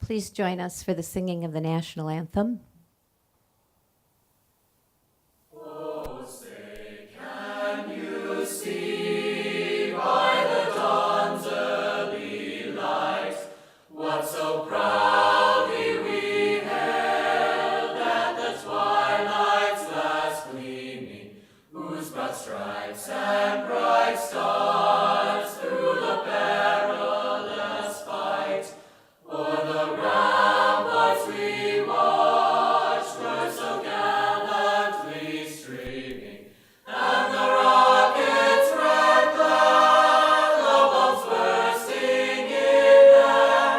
Please join us for the singing of the national anthem. Oh, say, can you see by the dawn's early light what so proudly we hailed at the twilight's last gleaming, whose broad stripes and bright stars through the perilous fight o'er the ramparts we watched were so gallantly streaming, and the rockets' red glare, the bombs bursting in air,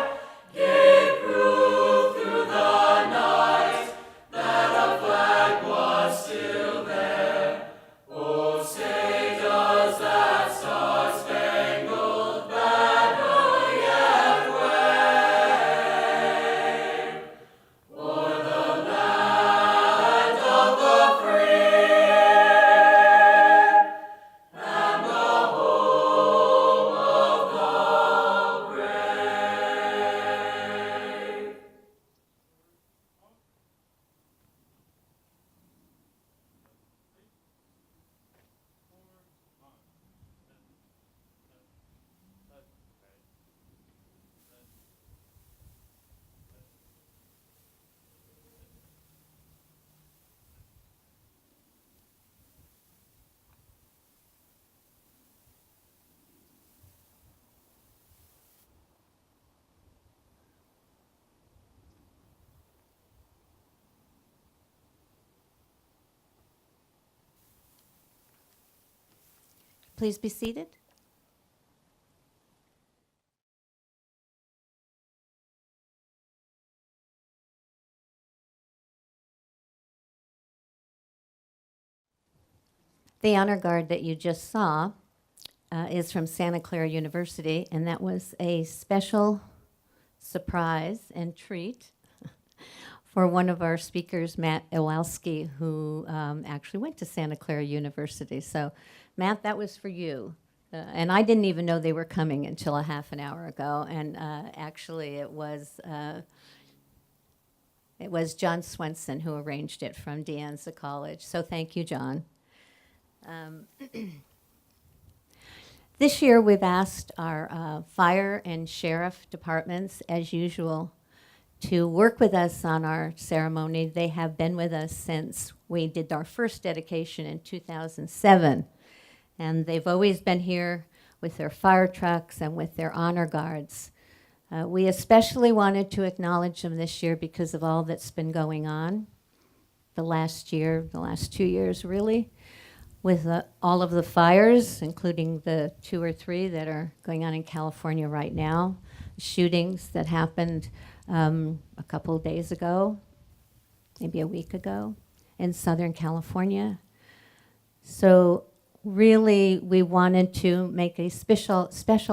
gave proof through the night that our flag was still there. Oh, say does that star-spangled banner yet wave o'er the land of the free and the home of the brave? Please be seated. The honor guard that you just saw is from Santa Clara University, and that was a special surprise and treat for one of our speakers, Matt Iwalski, who actually went to Santa Clara University. So, Matt, that was for you. And I didn't even know they were coming until a half an hour ago. And actually, it was John Swenson who arranged it from De Anza College. So thank you, John. This year, we've asked our fire and sheriff departments, as usual, to work with us on our ceremony. They have been with us since we did our first dedication in 2007. And they've always been here with their fire trucks and with their honor guards. We especially wanted to acknowledge them this year because of all that's been going on the last 2 years really, with all of the fires, including the 2 or 3 that are going on in California right now, shootings that happened a couple of days ago, maybe a week ago, in Southern California. So really, we wanted to make a special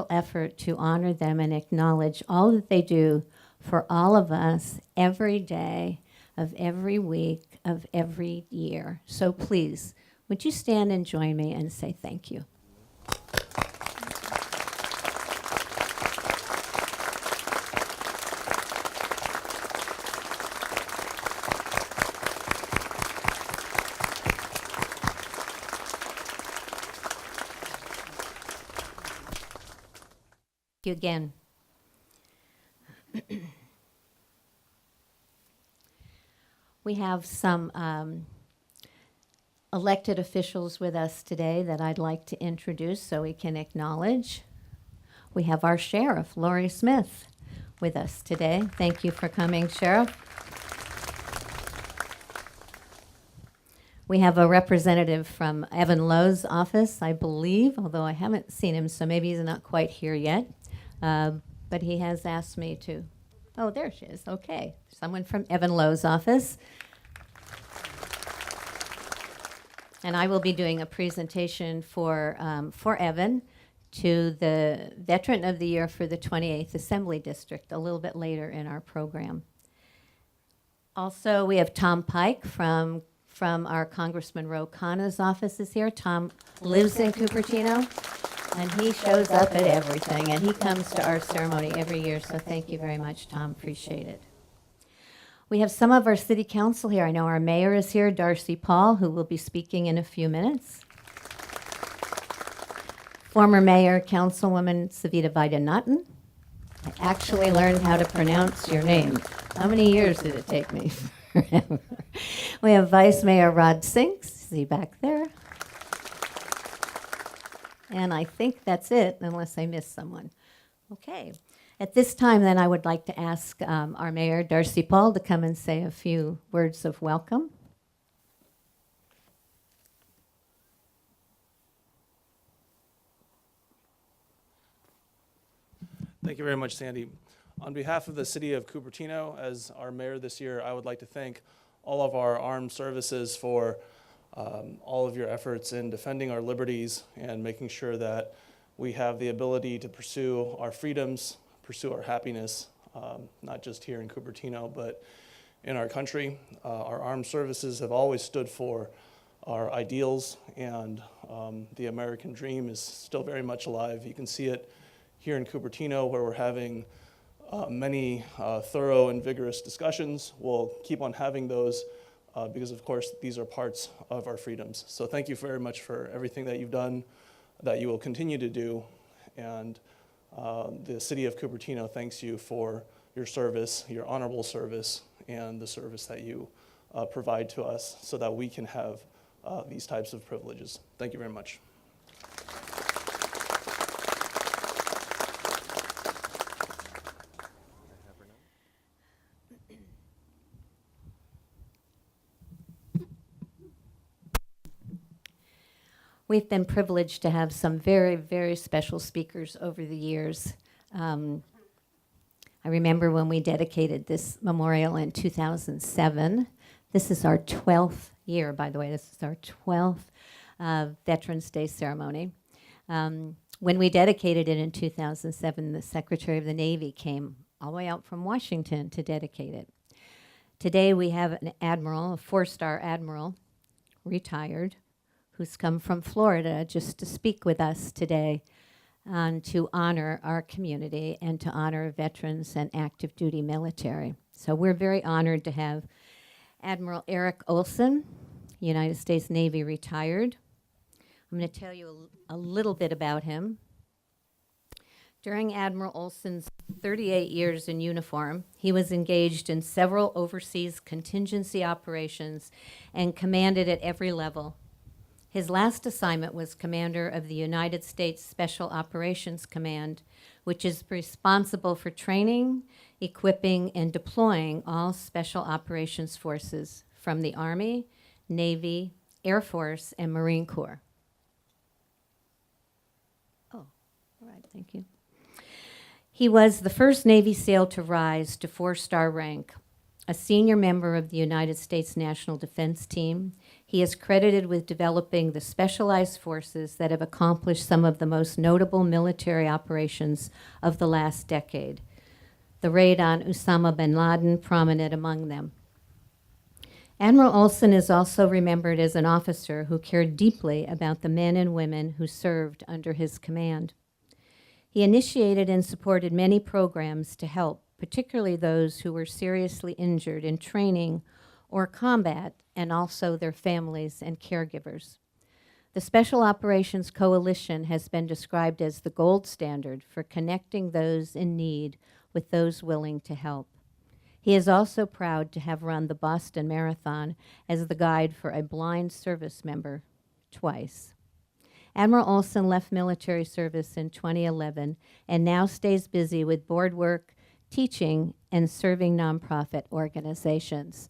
effort to honor them and acknowledge all that they do for all of us every day of every week of every year. So please, would you stand and join me and say thank you? You again. We have some elected officials with us today that I'd like to introduce so we can acknowledge. We have our sheriff, Lori Smith, with us today. Thank you for coming, Sheriff. We have a representative from Evan Lowe's office, I believe, although I haven't seen him, so maybe he's not quite here yet. But he has asked me to, oh, there she is, okay. Someone from Evan Lowe's office. And I will be doing a presentation for Evan to the Veteran of the Year for the 28th Assembly District a little bit later in our program. Also, we have Tom Pike from our Congressman Ro Khanna's office is here. Tom lives in Cupertino. And he shows up at everything, and he comes to our ceremony every year, so thank you very much, Tom. Appreciate it. We have some of our city council here. I know our mayor is here, Darcy Paul, who will be speaking in a few minutes. Former mayor, Councilwoman Savita Vaidyanathan. I actually learned how to pronounce your name. How many years did it take me? Forever. We have Vice Mayor Rod Sinks, see back there. And I think that's it, unless I missed someone. Okay. At this time, then, I would like to ask our mayor, Darcy Paul, to come and say a few words of welcome. Thank you very much, Sandy. On behalf of the city of Cupertino, as our mayor this year, I would like to thank all of our armed services for all of your efforts in defending our liberties and making sure that we have the ability to pursue our freedoms, pursue our happiness, not just here in Cupertino, but in our country. Our armed services have always stood for our ideals, and the American dream is still very much alive. You can see it here in Cupertino, where we're having many thorough and vigorous discussions. We'll keep on having those because, of course, these are parts of our freedoms. So thank you very much for everything that you've done, that you will continue to do, and the city of Cupertino thanks you for your service, your honorable service, and the service that you provide to us so that we can have these types of privileges. Thank you very much. We've been privileged to have some very, very special speakers over the years. I remember when we dedicated this memorial in 2007. This is our 12th year, by the way. This is our 12th Veterans Day ceremony. When we dedicated it in 2007, the Secretary of the Navy came all the way out from Washington to dedicate it. Today we have an admiral, a 4-star admiral, retired, who's come from Florida just to speak with us today to honor our community and to honor veterans and active duty military. So we're very honored to have Admiral Eric Olson, United States Navy retired. I'm going to tell you a little bit about him. During Admiral Olson's 38 years in uniform, he was engaged in several overseas contingency operations and commanded at every level. His last assignment was commander of the United States Special Operations Command, which is responsible for training, equipping, and deploying all special operations forces from the Army, Navy, Air Force, and Marine Corps. Oh, all right, thank you. He was the first Navy SEAL to rise to 4-star rank, a senior member of the United States National Defense Team. He is credited with developing the specialized forces that have accomplished some of the most notable military operations of the last decade. The raid on Osama bin Laden prominent among them. Admiral Olson is also remembered as an officer who cared deeply about the men and women who served under his command. He initiated and supported many programs to help, particularly those who were seriously injured in training or combat, and also their families and caregivers. The Special Operations Coalition has been described as the gold standard for connecting those in need with those willing to help. He is also proud to have run the Boston Marathon as the guide for a blind service member twice. Admiral Olson left military service in 2011 and now stays busy with board work, teaching, and serving nonprofit organizations.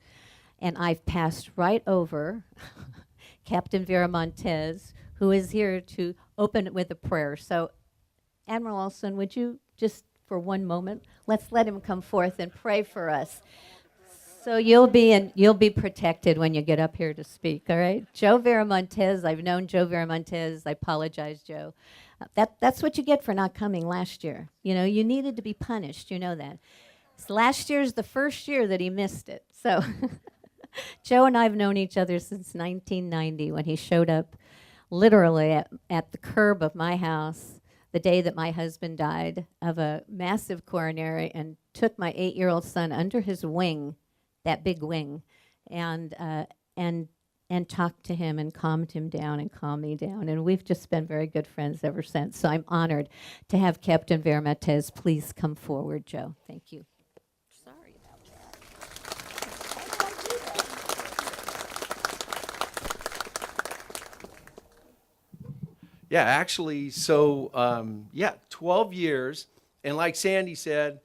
And I've passed right over Captain Vera Montez, who is here to open it with a prayer. So, Admiral Olson, would you just for one moment, let's let him come forth and pray for us. So you'll be protected when you get up here to speak, all right? Joe Vera Montez, I've known Joe Vera Montez. I apologize, Joe. That's what you get for not coming last year. You know, you needed to be punished. You know that. So last year's the first year that he missed it. So Joe and I have known each other since 1990 when he showed up literally at the curb of my house the day that my husband died of a massive coronary, and took my 8-year-old son under his wing, that big wing, and and and talked to him and calmed him down and calmed me down. And we've just been very good friends ever since. So I'm honored to have Captain Vermatez. Please come forward, Joe. Thank you. Sorry about that. Yeah, actually, so 12 years. And like Sandy said,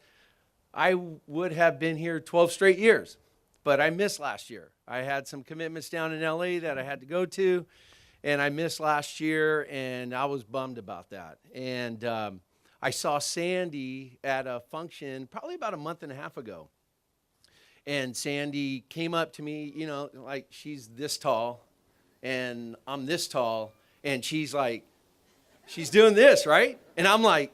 I would have been here 12 straight years, but I missed last year. I had some commitments down in LA that I had to go to, and I missed last year, and I was bummed about that. And I saw Sandy at a function probably about a month and a half ago. And Sandy came up to me, you know, like she's this tall, and I'm this tall, and she's like, she's doing this, right? And I'm like,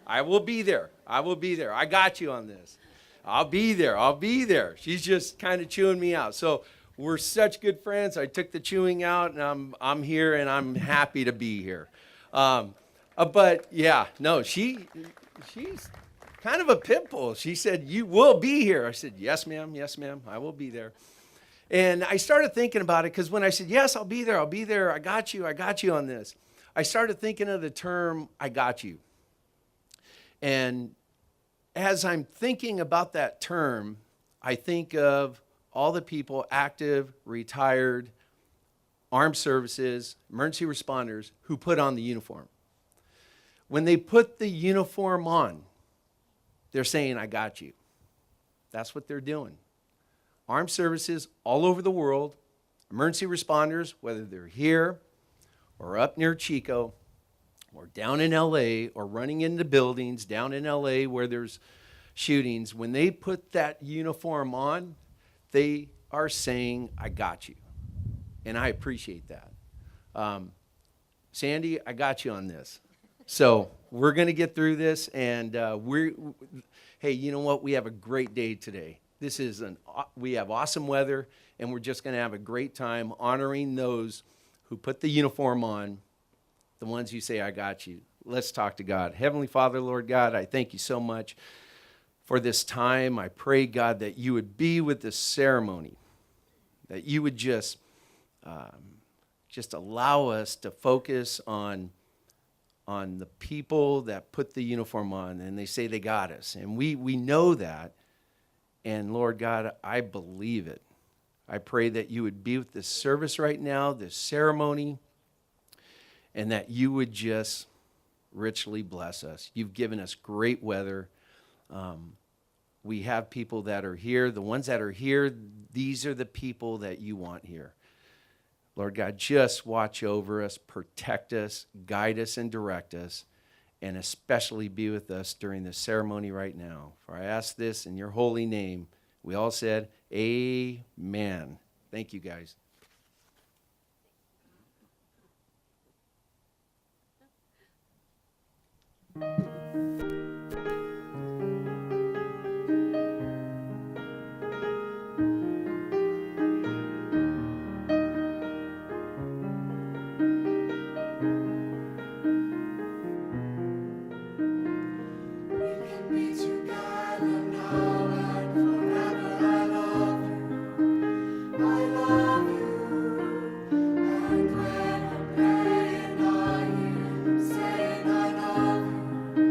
I will be there. I will be there. I got you on this. I'll be there. I'll be there. She's just kind of chewing me out. So we're such good friends. I took the chewing out, and I'm here, and I'm happy to be here. But yeah, no, she's kind of a pit bull. She said, "You will be here." I said, "Yes, ma'am. Yes, ma'am. I will be there." And I started thinking about it, because when I said, "Yes, I'll be there. I'll be there. I got you on this," I started thinking of the term, "I got you." And as I'm thinking about that term, I think of all the people, active, retired, armed services, emergency responders, who put on the uniform. When they put the uniform on, they're saying, "I got you." That's what they're doing. Armed services all over the world, emergency responders, whether they're here or up near Chico or down in LA or running into buildings down in LA where there's shootings, when they put that uniform on, they are saying, "I got you." And I appreciate that. Sandy, I got you on this. So we're going to get through this, and hey, you know what? We have a great day today. We have awesome weather, and we're just going to have a great time honoring those who put the uniform on, the ones who say, "I got you." Let's talk to God. Heavenly Father, Lord God, I thank you so much for this time. I pray, God, that you would be with this ceremony, that you would just allow us to focus on the people that put the uniform on, and they say they got us. And we know that. And Lord God, I believe it. I pray that you would be with this service right now, this ceremony, and that you would just richly bless us. You've given us great weather. We have people that are here. The ones that are here, these are the people that you want here. Lord God, just watch over us, protect us, guide us, and direct us, and especially be with us during the ceremony right now. For I ask this in your holy name. We all said, amen. Thank you, guys. Be together now and forever. I love you. I love you. And when I'm praying, I hear him saying, "I love you.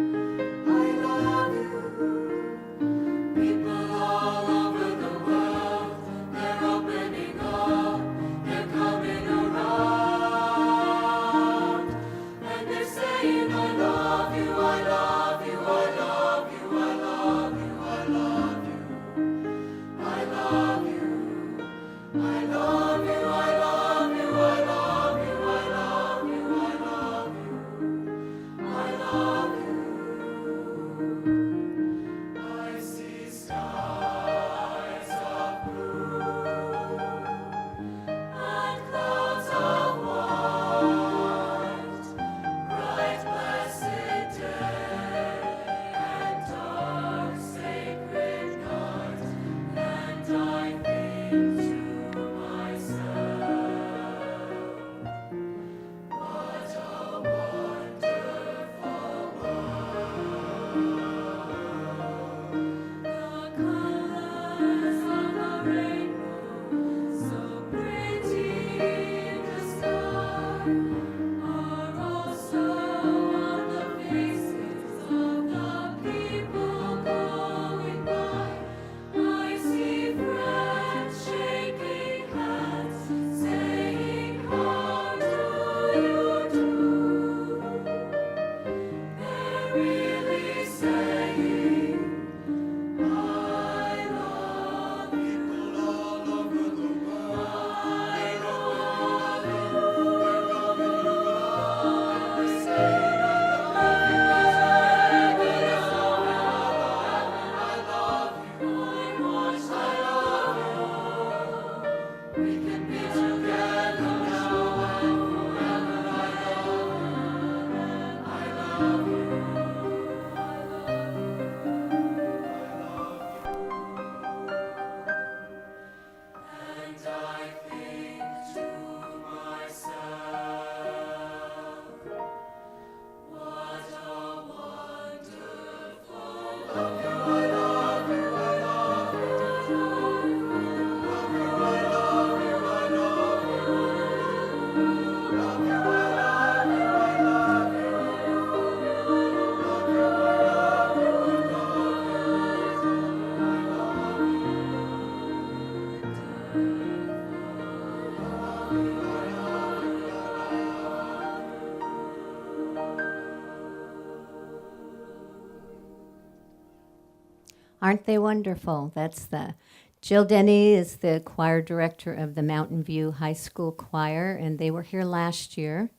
Aren't they wonderful? That's the Jill Denny is the choir director of the Mountain View High School Choir, and they were here last year.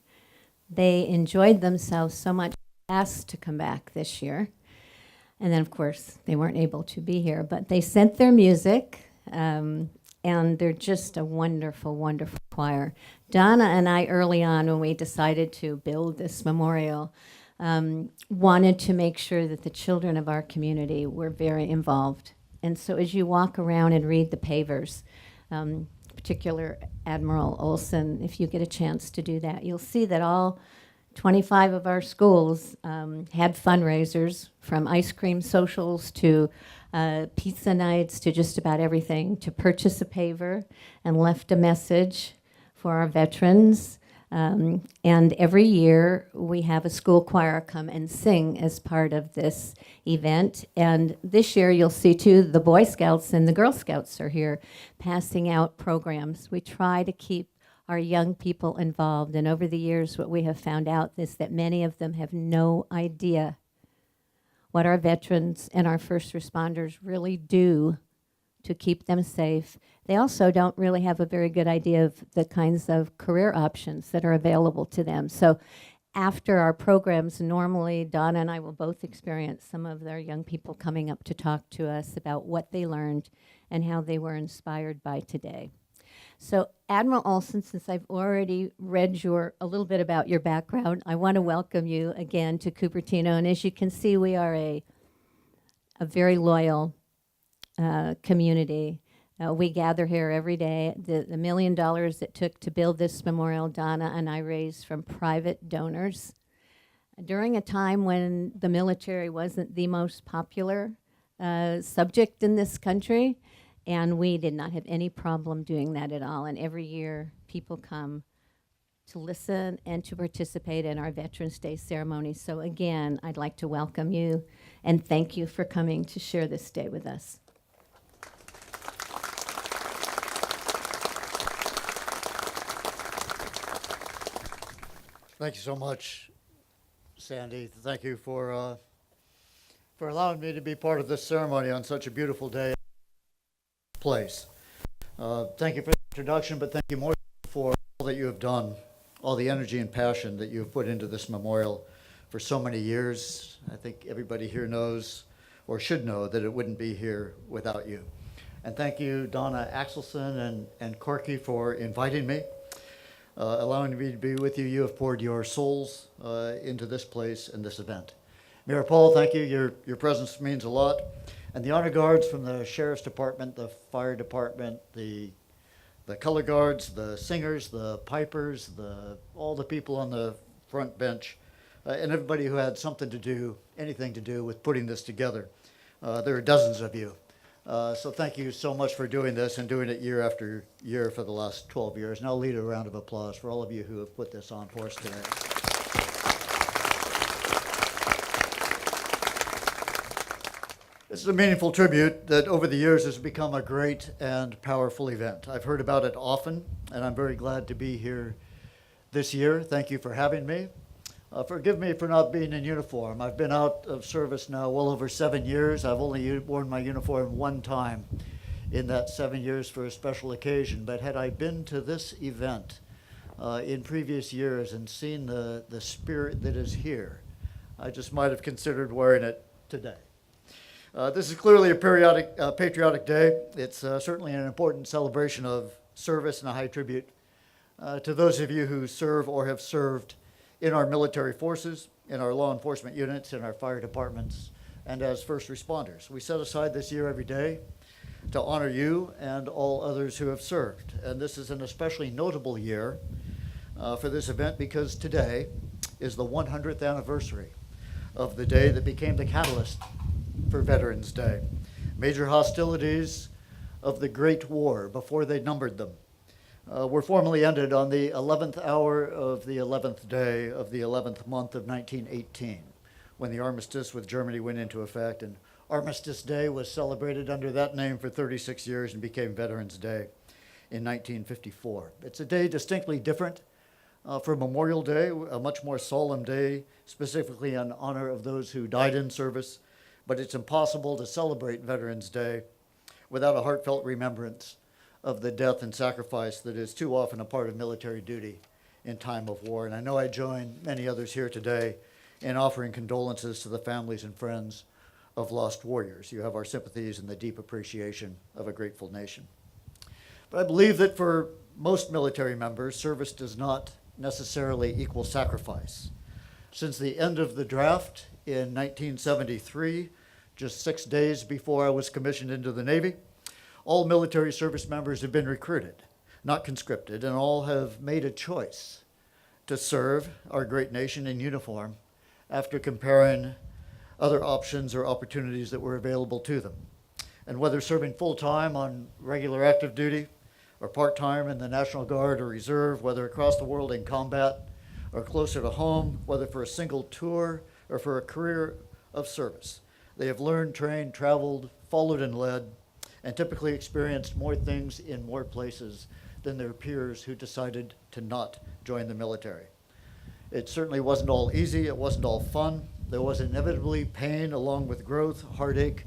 They enjoyed themselves so much, asked to come back this year. And then, of course, they weren't able to be here, but they sent their music, and they're just a wonderful, wonderful choir. Donna and I, early on, when we decided to build this memorial, wanted to make sure that the children of our community were very involved. And so as you walk around and read the pavers, particular Admiral Olson, if you get a chance to do that, you'll see that all 25 of our schools had fundraisers, from ice cream socials to pizza nights to just about everything, to purchase a paver, and left a message for our veterans. And every year we have a school choir come and sing as part of this event. And this year you'll see too, the Boy Scouts and the Girl Scouts are here passing out programs. We try to keep our young people involved. And over the years, what we have found out is that many of them have no idea what our veterans and our first responders really do to keep them safe. They also don't really have a very good idea of the kinds of career options that are available to them. So after our programs, normally Donna and I will both experience some of their young people coming up to talk to us about what they learned and how they were inspired by today. So Admiral Olson, since I've already read a little bit about your background, I want to welcome you again to Cupertino. And as you can see, we are a very loyal community. We gather here every day. The $1 million it took to build this memorial, Donna and I raised from private donors during a time when the military wasn't the most popular subject in this country, and we did not have any problem doing that at all. And every year, people come to listen and to participate in our Veterans Day ceremony. So again, I'd like to welcome you and thank you for coming to share this day with us. Thank you so much, Sandy. Thank you for allowing me to be part of this ceremony on such a beautiful day place. Thank you for the introduction, but thank you more for all that you have done, all the energy and passion that you have put into this memorial for so many years. I think everybody here knows, or should know, that it wouldn't be here without you. And thank you, Donna Axelson and Corky, for inviting me. Allowing me to be with you. You have poured your souls into this place and this event. Mayor Paul, thank you. Your presence means a lot. And the honor guards from the Sheriff's Department, the Fire Department, the color guards, the singers, the pipers, all the people on the front bench, and everybody who had something to do, anything to do with putting this together. There are dozens of you. So thank you so much for doing this and doing it year after year for the last 12 years. And I'll lead a round of applause for all of you who have put this on for us today. This is a meaningful tribute that over the years has become a great and powerful event. I've heard about it often, and I'm very glad to be here this year. Thank you for having me. Forgive me for not being in uniform. I've been out of service now well over 7 years. I've only worn my uniform one time in that 7 years for a special occasion. But had I been to this event in previous years and seen the spirit that is here, I just might have considered wearing it today. This is clearly a patriotic day. It's certainly an important celebration of service and a high tribute to those of you who serve or have served in our military forces, in our law enforcement units, in our fire departments, and as first responders. We set aside this year every day to honor you and all others who have served. And this is an especially notable year for this event because today is the 100th anniversary of the day that became the catalyst for Veterans Day. Major hostilities of the Great War, before they numbered them, were formally ended on the 11th hour of the 11th day of the 11th month of 1918, when the armistice with Germany went into effect. And Armistice Day was celebrated under that name for 36 years and became Veterans Day in 1954. It's a day distinctly different from Memorial Day, a much more solemn day, specifically in honor of those who died in service, but it's impossible to celebrate Veterans Day without a heartfelt remembrance of the death and sacrifice that is too often a part of military duty in time of war. And I know I join many others here today in offering condolences to the families and friends of lost warriors. You have our sympathies and the deep appreciation of a grateful nation. But I believe that for most military members, service does not necessarily equal sacrifice. Since the end of the draft in 1973, just 6 days before I was commissioned into the Navy, all military service members have been recruited, not conscripted, and all have made a choice to serve our great nation in uniform after comparing other options or opportunities that were available to them. And whether serving full-time on regular active duty or part-time in the National Guard or Reserve, whether across the world in combat or closer to home, whether for a single tour or for a career of service, they have learned, trained, traveled, followed, and led, and typically experienced more things in more places than their peers who decided to not join the military. It certainly wasn't all easy, it wasn't all fun. There was inevitably pain along with growth, heartache,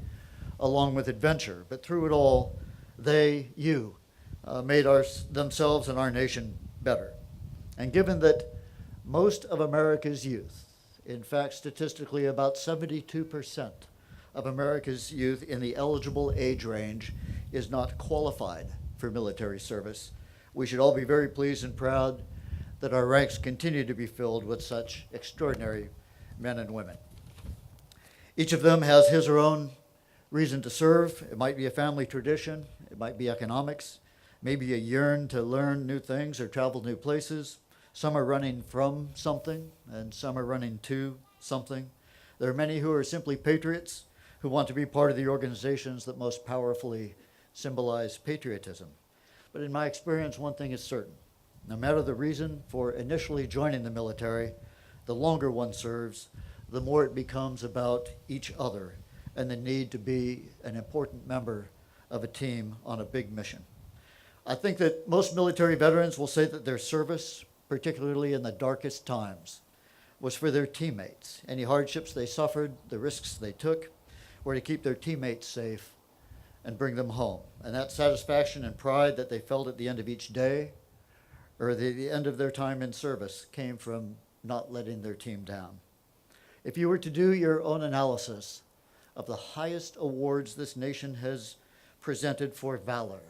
along with adventure. But through it all, you, made themselves and our nation better. And given that most of America's youth, in fact, statistically about 72% of America's youth in the eligible age range is not qualified for military service, we should all be very pleased and proud that our ranks continue to be filled with such extraordinary men and women. Each of them has his or her own reason to serve. It might be a family tradition, it might be economics, maybe a yearn to learn new things or travel new places. Some are running from something, and some are running to something. There are many who are simply patriots who want to be part of the organizations that most powerfully symbolize patriotism. But in my experience, one thing is certain. No matter the reason for initially joining the military, the longer one serves, the more it becomes about each other and the need to be an important member of a team on a big mission. I think that most military veterans will say that their service, particularly in the darkest times, was for their teammates. Any hardships they suffered, the risks they took, were to keep their teammates safe and bring them home. And that satisfaction and pride that they felt at the end of each day or the end of their time in service came from not letting their team down. If you were to do your own analysis of the highest awards this nation has presented for valor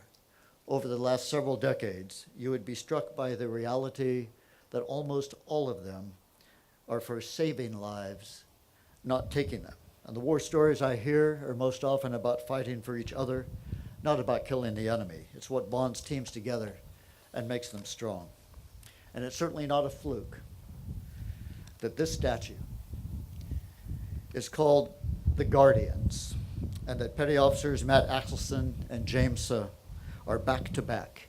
over the last several decades, you would be struck by the reality that almost all of them are for saving lives, not taking them. And the war stories I hear are most often about fighting for each other, not about killing the enemy. It's what bonds teams together and makes them strong. And it's certainly not a fluke that this statue is called the Guardians, and that Petty Officers Matt Axelson and James are back to back,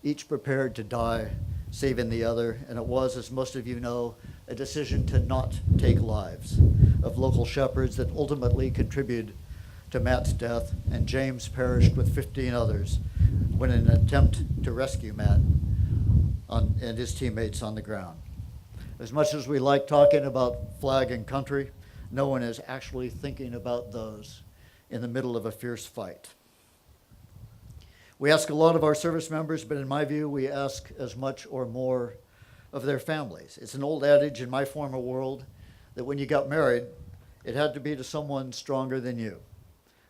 each prepared to die, saving the other. And it was, as most of you know, a decision to not take lives of local shepherds that ultimately contributed to Matt's death, and James perished with 15 others when in an attempt to rescue Matt and his teammates on the ground. As much as we like talking about flag and country, no one is actually thinking about those in the middle of a fierce fight. We ask a lot of our service members, but in my view, we ask as much or more of their families. It's an old adage in my former world that when you got married, it had to be to someone stronger than you.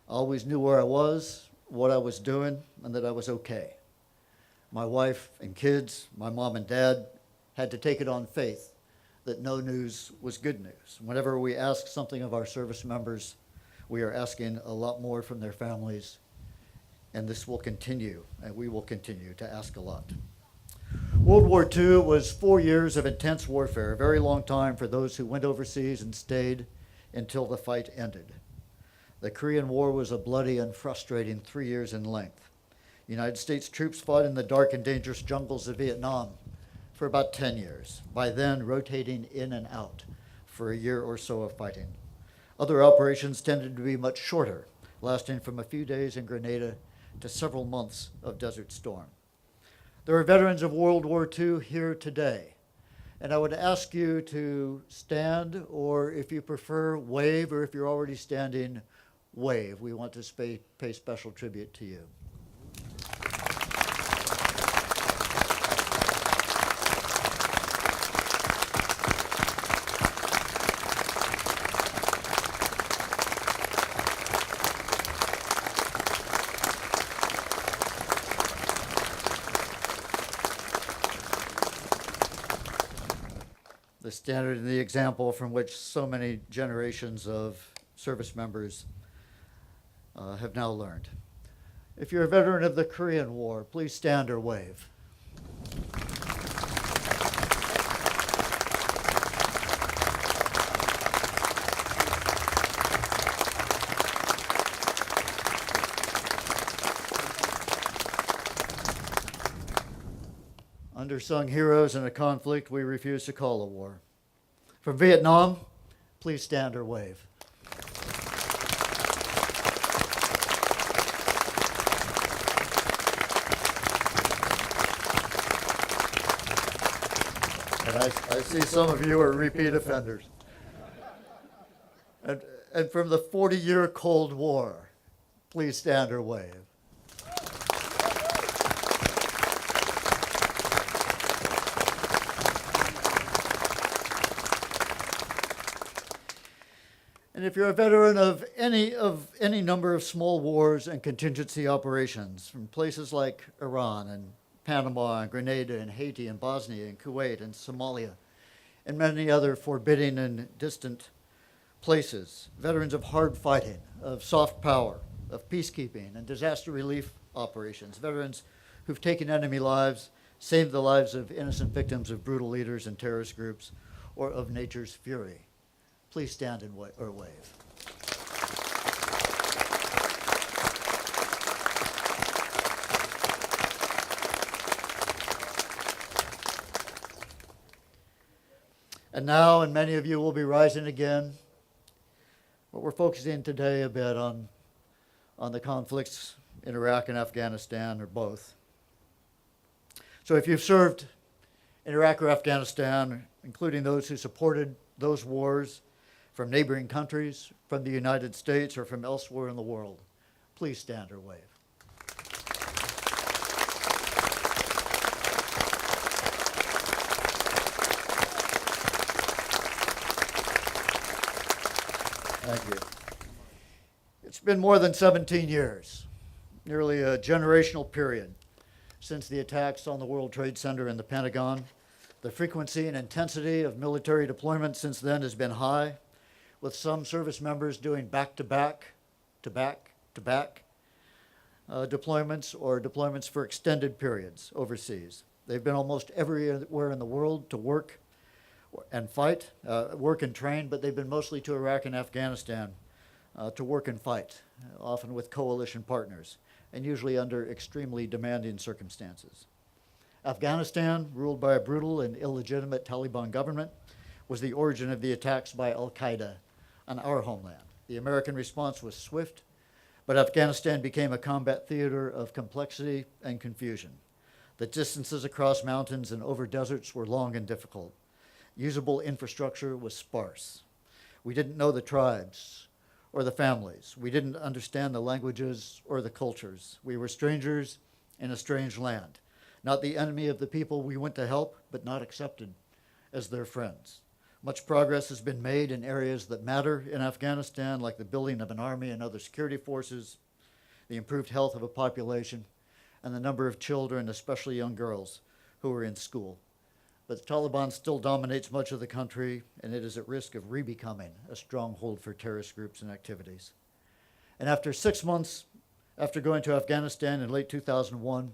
I always knew where I was, what I was doing, and that I was okay. My wife and kids, my mom and dad, had to take it on faith that no news was good news. Whenever we ask something of our service members, we are asking a lot more from their families, and this will continue, and we will continue to ask a lot. World War II was 4 years of intense warfare, a very long time for those who went overseas and stayed until the fight ended. The Korean War was a bloody and frustrating 3 years in length. United States troops fought in the dark and dangerous jungles of Vietnam for about 10 years, by then rotating in and out for a year or so of fighting. Other operations tended to be much shorter, lasting from a few days in Grenada to several months of Desert Storm. There are veterans of World War II here today. And I would ask you to stand, or if you prefer, wave, or if you're already standing, wave. We want to pay special tribute to you. The standard and the example from which so many generations of service members have now learned. If you're a veteran of the Korean War, please stand or wave. Undersung heroes in a conflict we refuse to call a war. From Vietnam, please stand or wave. And I see some of you are repeat offenders. And from the 40-year Cold War, please stand or wave. And if you're a veteran of any number of small wars and contingency operations from places like Iran and Panama and Grenada and Haiti and Bosnia and Kuwait and Somalia and many other forbidding and distant places, veterans of hard fighting, of soft power, of peacekeeping and disaster relief operations, veterans who've taken enemy lives, saved the lives of innocent victims of brutal leaders and terrorist groups, or of nature's fury. Please stand and or wave. And now, and many of you will be rising again, but we're focusing today a bit on the conflicts in Iraq and Afghanistan, or both. So if you've served in Iraq or Afghanistan, including those who supported those wars, from neighboring countries, from the United States, or from elsewhere in the world, please stand or wave. Thank you. It's been more than 17 years, nearly a generational period, since the attacks on the World Trade Center and the Pentagon. The frequency and intensity of military deployment since then has been high, with some service members doing back-to-back deployments or deployments for extended periods overseas. They've been almost everywhere in the world to work and fight, work and train, but they've been mostly to Iraq and Afghanistan to work and fight, often with coalition partners, and usually under extremely demanding circumstances. Afghanistan, ruled by a brutal and illegitimate Taliban government, was the origin of the attacks by al-Qaeda on our homeland. The American response was swift, but Afghanistan became a combat theater of complexity and confusion. The distances across mountains and over deserts were long and difficult. Usable infrastructure was sparse. We didn't know the tribes or the families. We didn't understand the languages or the cultures. We were strangers in a strange land, not the enemy of the people we went to help, but not accepted as their friends. Much progress has been made in areas that matter in Afghanistan, like the building of an army and other security forces, the improved health of a population, and the number of children, especially young girls, who are in school. But the Taliban still dominates much of the country, and it is at risk of re-becoming a stronghold for terrorist groups and activities. And after 6 months after going to Afghanistan in late 2001,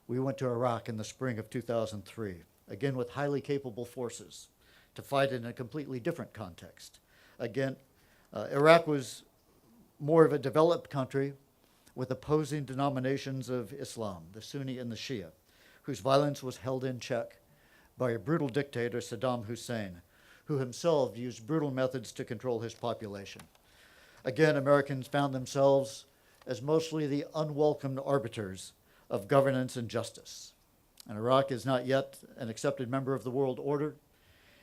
we went to Iraq in the spring of 2003, again with highly capable forces, to fight in a completely different context. Again, Iraq was more of a developed country with opposing denominations of Islam, the Sunni and the Shia, whose violence was held in check by a brutal dictator, Saddam Hussein, who himself used brutal methods to control his population. Again, Americans found themselves as mostly the unwelcomed arbiters of governance and justice. And Iraq is not yet an accepted member of the world order.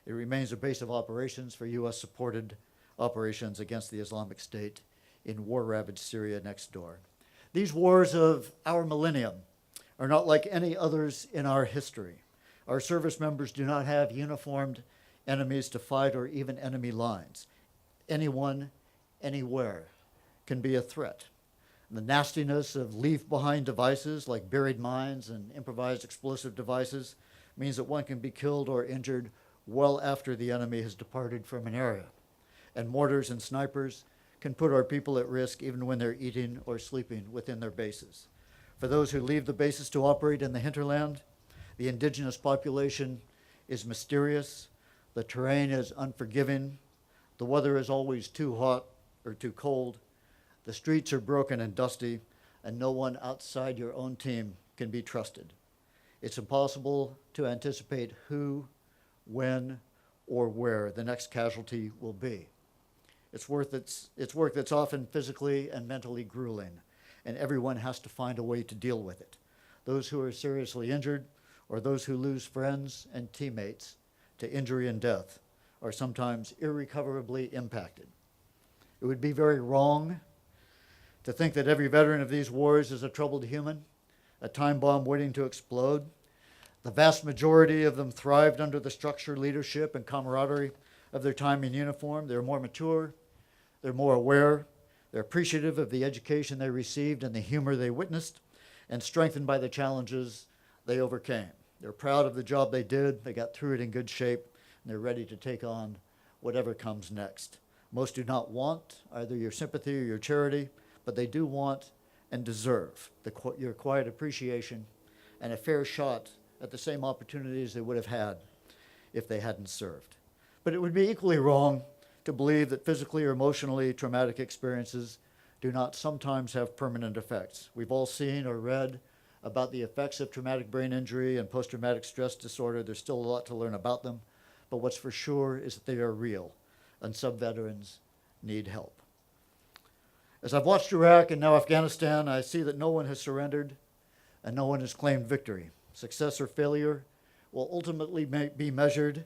It remains a base of operations for U.S.-supported operations against the Islamic State in war-ravaged Syria next door. These wars of our millennium are not like any others in our history. Our service members do not have uniformed enemies to fight or even enemy lines. Anyone, anywhere can be a threat. The nastiness of leave-behind devices like buried mines and improvised explosive devices means that one can be killed or injured well after the enemy has departed from an area. And mortars and snipers can put our people at risk even when they're eating or sleeping within their bases. For those who leave the bases to operate in the hinterland, the indigenous population is mysterious, the terrain is unforgiving, the weather is always too hot or too cold, the streets are broken and dusty, and no one outside your own team can be trusted. It's impossible to anticipate who, when, or where the next casualty will be. It's work that's often physically and mentally grueling, and everyone has to find a way to deal with it. Those who are seriously injured, or those who lose friends and teammates to injury and death, are sometimes irrecoverably impacted. It would be very wrong to think that every veteran of these wars is a troubled human, a time bomb waiting to explode. The vast majority of them thrived under the structure, leadership, and camaraderie of their time in uniform. They're more mature, they're more aware, they're appreciative of the education they received and the humor they witnessed, and strengthened by the challenges they overcame. They're proud of the job they did, they got through it in good shape, and they're ready to take on whatever comes next. Most do not want either your sympathy or your charity, but they do want and deserve your quiet appreciation and a fair shot at the same opportunities they would have had if they hadn't served. But it would be equally wrong to believe that physically or emotionally traumatic experiences do not sometimes have permanent effects. We've all seen or read about the effects of traumatic brain injury and post-traumatic stress disorder. There's still a lot to learn about them, but what's for sure is that they are real, and some veterans need help. As I've watched Iraq and now Afghanistan, I see that no one has surrendered and no one has claimed victory. Success or failure will ultimately be measured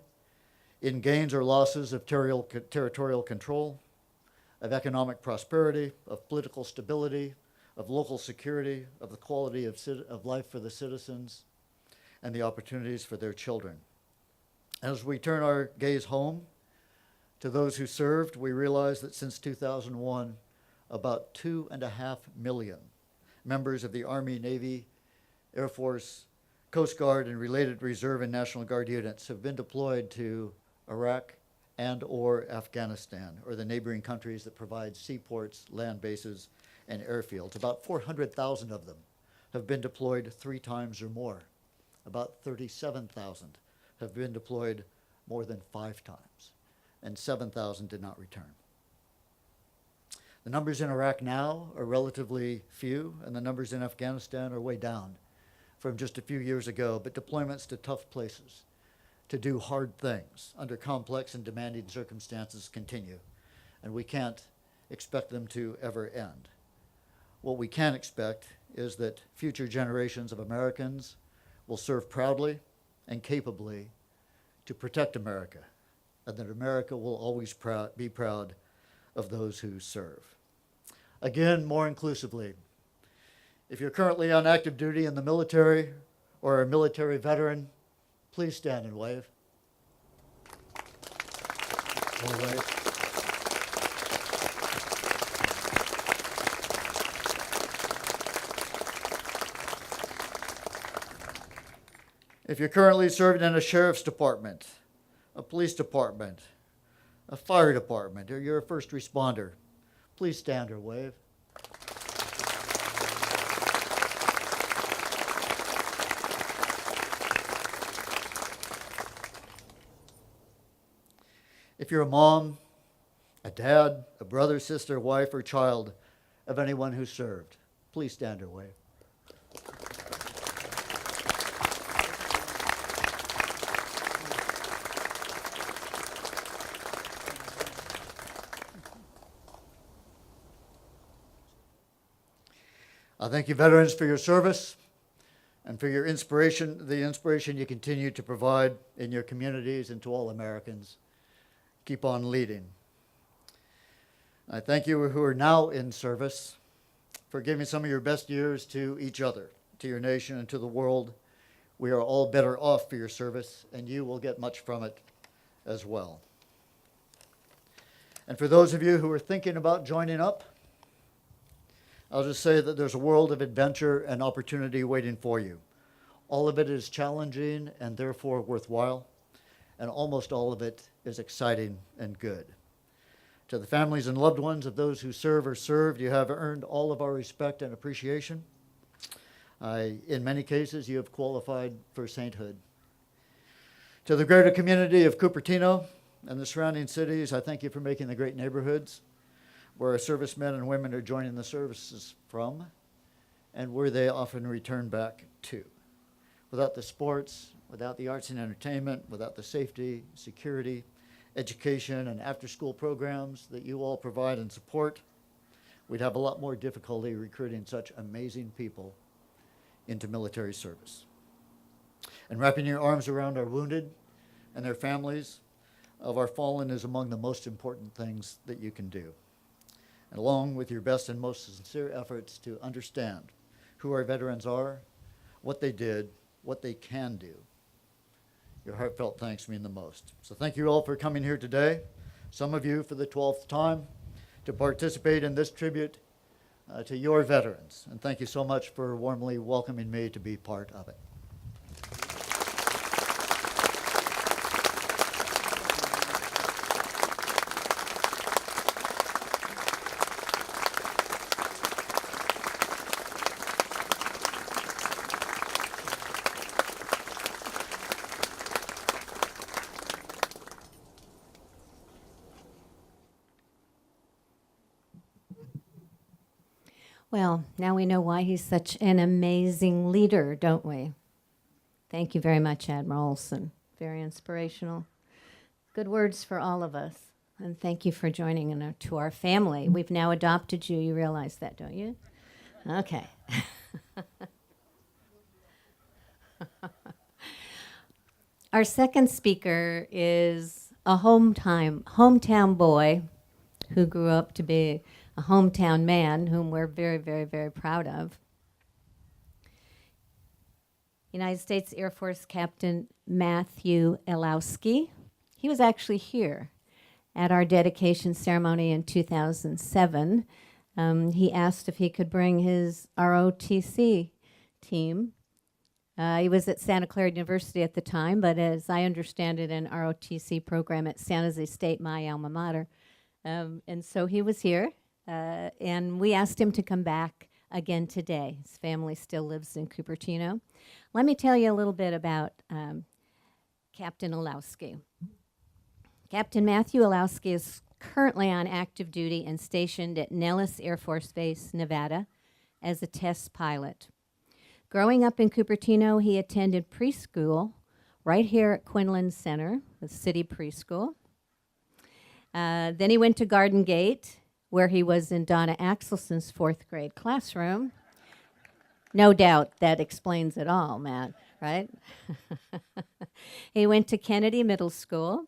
in gains or losses of territorial control, of economic prosperity, of political stability, of local security, of the quality of life for the citizens, and the opportunities for their children. As we turn our gaze home to those who served, we realize that since 2001, about 2.5 million members of the Army, Navy, Air Force, Coast Guard, and related Reserve and National Guard units have been deployed to Iraq and or Afghanistan, or the neighboring countries that provide seaports, land bases, and airfields. About 400,000 of them have been deployed 3 times or more. About 37,000 have been deployed more than 5 times, and 7,000 did not return. The numbers in Iraq now are relatively few, and the numbers in Afghanistan are way down from just a few years ago, but deployments to tough places, to do hard things under complex and demanding circumstances continue, and we can't expect them to ever end. What we can expect is that future generations of Americans will serve proudly and capably to protect America, and that America will always be proud of those who serve. Again, more inclusively, if you're currently on active duty in the military or a military veteran, please stand and wave. Or wave. If you're currently serving in a sheriff's department, a police department, a fire department, or you're a first responder, please stand or wave. If you're a mom, a dad, a brother, sister, wife, or child of anyone who served, please stand or wave. I thank you, veterans, for your service and for your inspiration, the inspiration you continue to provide in your communities and to all Americans. Keep on leading. I thank you who are now in service for giving some of your best years to each other, to your nation, and to the world. We are all better off for your service, and you will get much from it as well. And for those of you who are thinking about joining up, I'll just say that there's a world of adventure and opportunity waiting for you. All of it is challenging and therefore worthwhile, and almost all of it is exciting and good. To the families and loved ones of those who serve or served, you have earned all of our respect and appreciation. In many cases, you have qualified for sainthood. To the greater community of Cupertino and the surrounding cities, I thank you for making the great neighborhoods where our servicemen and women are joining the services from, and where they often return back to. Without the sports, without the arts and entertainment, without the safety, security, education, and after-school programs that you all provide and support, we'd have a lot more difficulty recruiting such amazing people into military service. And wrapping your arms around our wounded and their families of our fallen is among the most important things that you can do. And along with your best and most sincere efforts to understand who our veterans are, what they did, what they can do, your heartfelt thanks mean the most. So thank you all for coming here today, some of you for the 12th time, to participate in this tribute to your veterans. And thank you so much for warmly welcoming me to be part of it. Well, now we know why he's such an amazing leader, don't we? Thank you very much, Admiral Olson. Very inspirational. Good words for all of us. And thank you for joining to our family. We've now adopted you. You realize that, don't you? Okay. Our second speaker is a hometown boy who grew up to be a hometown man, whom we're very, very, very proud of. United States Air Force Captain Matthew Elowski. He was actually here at our dedication ceremony in 2007. He asked if he could bring his ROTC team. He was at Santa Clara University at the time, but as I understand it, an ROTC program at San Jose State, my alma mater. And so he was here. And we asked him to come back again today. His family still lives in Cupertino. Let me tell you a little bit about Captain Elowski. Captain Matthew Elowski is currently on active duty and stationed at Nellis Air Force Base, Nevada, as a test pilot. Growing up in Cupertino, he attended preschool right here at Quinlan Center, the city preschool. Then he went to Garden Gate, where he was in Donna Axelson's 4th grade classroom. No doubt that explains it all, Matt, right? He went to Kennedy Middle School,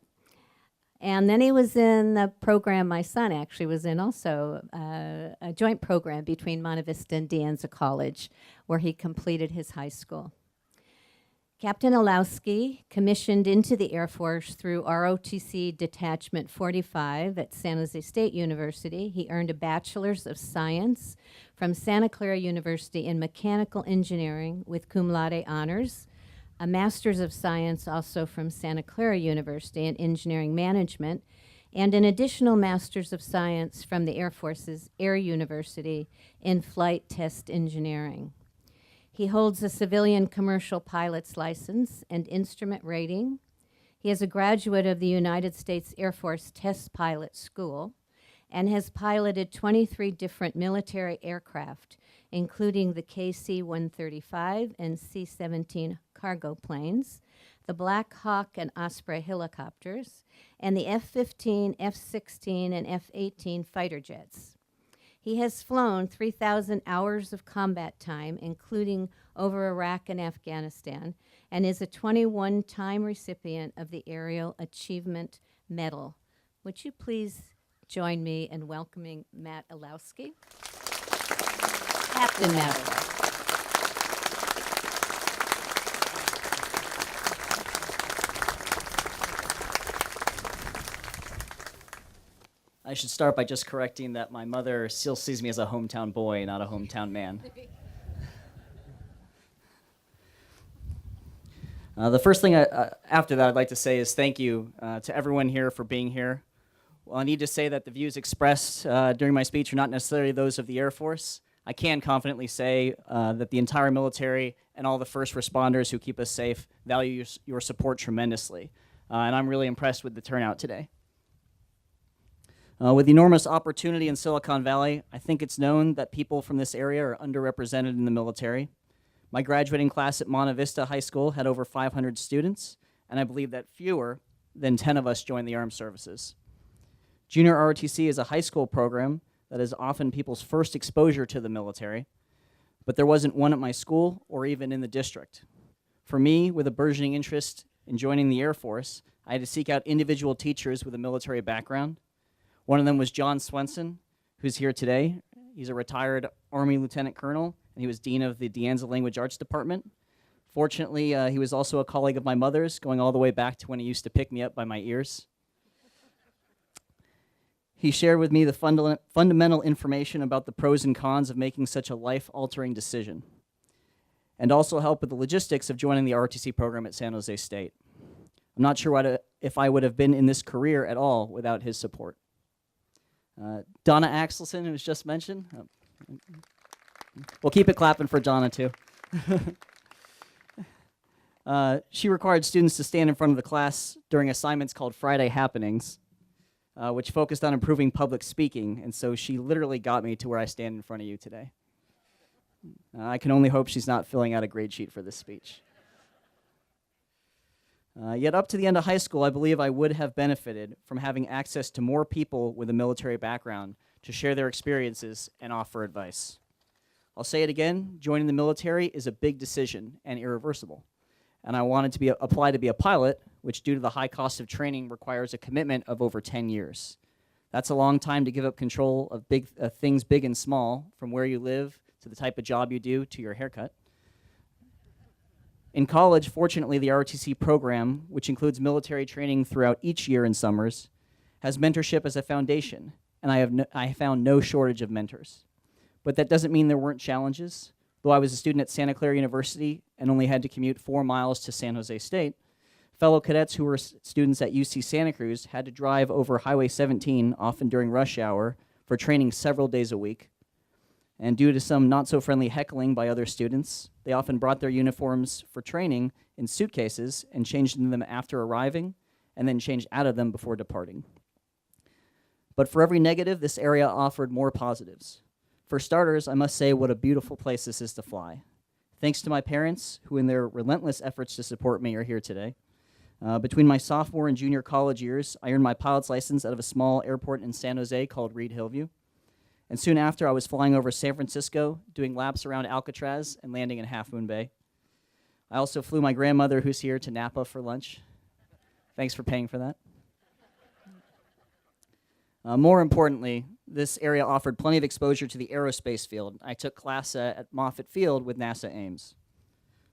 and then he was in the program my son actually was in also, a joint program between Monte Vista and De Anza College, where he completed his high school. Captain Elowski commissioned into the Air Force through ROTC Detachment 45 at San Jose State University. He earned a Bachelor's of Science from Santa Clara University in Mechanical Engineering with cum laude honors, a Master's of Science also from Santa Clara University in Engineering Management, and an additional Master's of Science from the Air Force's Air University in Flight Test Engineering. He holds a civilian commercial pilot's license and instrument rating. He is a graduate of the United States Air Force Test Pilot School and has piloted 23 different military aircraft, including the KC-135 and C-17 cargo planes, the Black Hawk and Osprey helicopters, and the F-15, F-16, and F-18 fighter jets. He has flown 3,000 hours of combat time, including over Iraq and Afghanistan, and is a 21-time recipient of the Aerial Achievement Medal. Would you please join me in welcoming Matt Alowski? Captain Matt Alowski. I should start by just correcting that my mother still sees me as a hometown boy, not a hometown man. The first thing after that I'd like to say is thank you to everyone here for being here. Well, I need to say that the views expressed during my speech are not necessarily those of the Air Force. I can confidently say that the entire military and all the first responders who keep us safe value your support tremendously. And I'm really impressed with the turnout today. With enormous opportunity in Silicon Valley, I think it's known that people from this area are underrepresented in the military. My graduating class at Monte Vista High School had over 500 students, and I believe that fewer than 10 of us joined the armed services. Junior ROTC is a high school program that is often people's first exposure to the military, but there wasn't one at my school or even in the district. For me, with a burgeoning interest in joining the Air Force, I had to seek out individual teachers with a military background. One of them was John Swenson, who's here today. He's a retired Army Lieutenant Colonel, and he was Dean of the De Anza Language Arts Department. Fortunately, he was also a colleague of my mother's, going all the way back to when he used to pick me up by my ears. He shared with me the fundamental information about the pros and cons of making such a life-altering decision, and also helped with the logistics of joining the ROTC program at San Jose State. I'm not sure if I would have been in this career at all without his support. Donna Axelson, who was just mentioned. We'll keep it clapping for Donna, too. She required students to stand in front of the class during assignments called Friday Happenings, which focused on improving public speaking, and so she literally got me to where I stand in front of you today. I can only hope she's not filling out a grade sheet for this speech. Yet up to the end of high school, I believe I would have benefited from having access to more people with a military background to share their experiences and offer advice. I'll say it again, joining the military is a big decision and irreversible. And I wanted to apply to be a pilot, which due to the high cost of training requires a commitment of over 10 years. That's a long time to give up control of things big and small, from where you live to the type of job you do to your haircut. In college, fortunately, the ROTC program, which includes military training throughout each year in summers, has mentorship as a foundation, and I found no shortage of mentors. But that doesn't mean there weren't challenges. Though I was a student at Santa Clara University and only had to commute 4 miles to San Jose State, fellow cadets who were students at UC Santa Cruz had to drive over Highway 17, often during rush hour, for training several days a week. And due to some not-so-friendly heckling by other students, they often brought their uniforms for training in suitcases and changed into them after arriving, and then changed out of them before departing. But for every negative, this area offered more positives. For starters, I must say what a beautiful place this is to fly. Thanks to my parents, who in their relentless efforts to support me are here today. Between my sophomore and junior college years, I earned my pilot's license out of a small airport in San Jose called Reed Hillview. And soon after, I was flying over San Francisco, doing laps around Alcatraz and landing in Half Moon Bay. I also flew my grandmother, who's here, to Napa for lunch. Thanks for paying for that. More importantly, this area offered plenty of exposure to the aerospace field. I took class at Moffett Field with NASA Ames.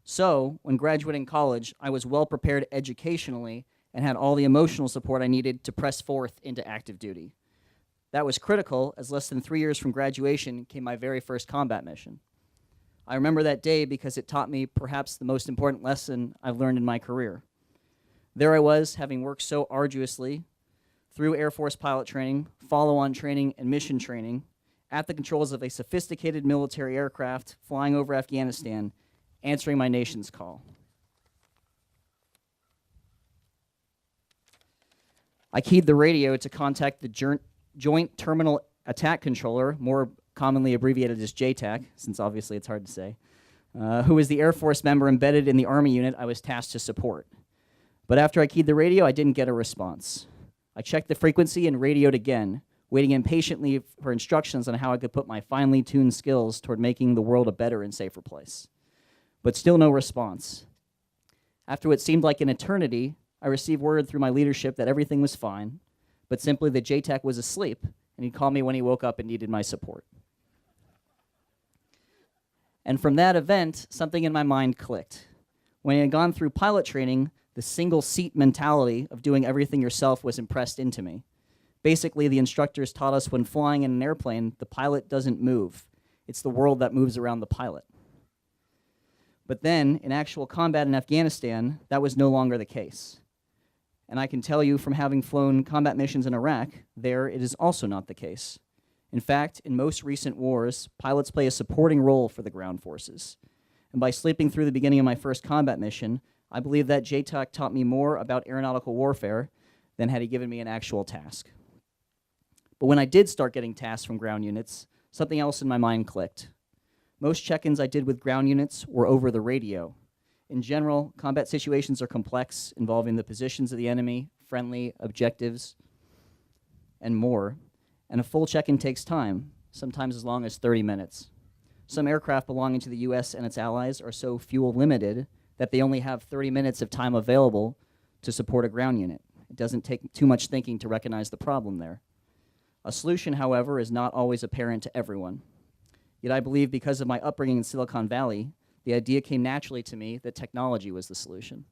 So, when graduating college, I was well prepared educationally and had all the emotional support I needed to press forth into active duty. That was critical, as less than 3 years from graduation came my very first combat mission. I remember that day because it taught me perhaps the most important lesson I've learned in my career. There I was, having worked so arduously through Air Force pilot training, follow-on training, and mission training, at the controls of a sophisticated military aircraft flying over Afghanistan, answering my nation's call. I keyed the radio to contact the Joint Terminal Attack Controller, more commonly abbreviated as JTAC, since obviously it's hard to say, who was the Air Force member embedded in the Army unit I was tasked to support. But after I keyed the radio, I didn't get a response. I checked the frequency and radioed again, waiting impatiently for instructions on how I could put my finely tuned skills toward making the world a better and safer place. But still no response. After what seemed like an eternity, I received word through my leadership that everything was fine, but simply that JTAC was asleep, and he'd call me when he woke up and needed my support. And from that event, something in my mind clicked. When I had gone through pilot training, the single seat mentality of doing everything yourself was impressed into me. Basically, the instructors taught us when flying in an airplane, the pilot doesn't move. It's the world that moves around the pilot. But then, in actual combat in Afghanistan, that was no longer the case. And I can tell you from having flown combat missions in Iraq, there it is also not the case. In fact, in most recent wars, pilots play a supporting role for the ground forces. And by sleeping through the beginning of my first combat mission, I believe that JTAC taught me more about aeronautical warfare than had he given me an actual task. But when I did start getting tasks from ground units, something else in my mind clicked. Most check-ins I did with ground units were over the radio. In general, combat situations are complex, involving the positions of the enemy, friendly, objectives, and more. And a full check-in takes time, sometimes as long as 30 minutes. Some aircraft belonging to the US and its allies are so fuel limited that they only have 30 minutes of time available to support a ground unit. It doesn't take too much thinking to recognize the problem there. A solution, however, is not always apparent to everyone. Yet I believe because of my upbringing in Silicon Valley, the idea came naturally to me that technology was the solution.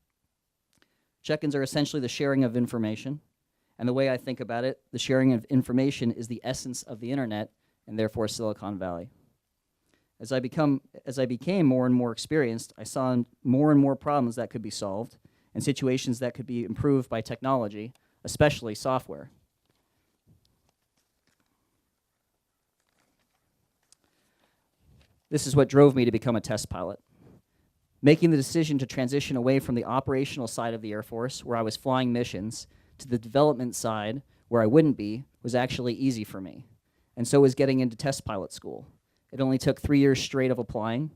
Check-ins are essentially the sharing of information, and the way I think about it, the sharing of information is the essence of the internet, and therefore Silicon Valley. As I became more and more experienced, I saw more and more problems that could be solved, and situations that could be improved by technology, especially software. This is what drove me to become a test pilot. Making the decision to transition away from the operational side of the Air Force, where I was flying missions, to the development side, where I wouldn't be, was actually easy for me. And so was getting into test pilot school. It only took 3 years straight of applying,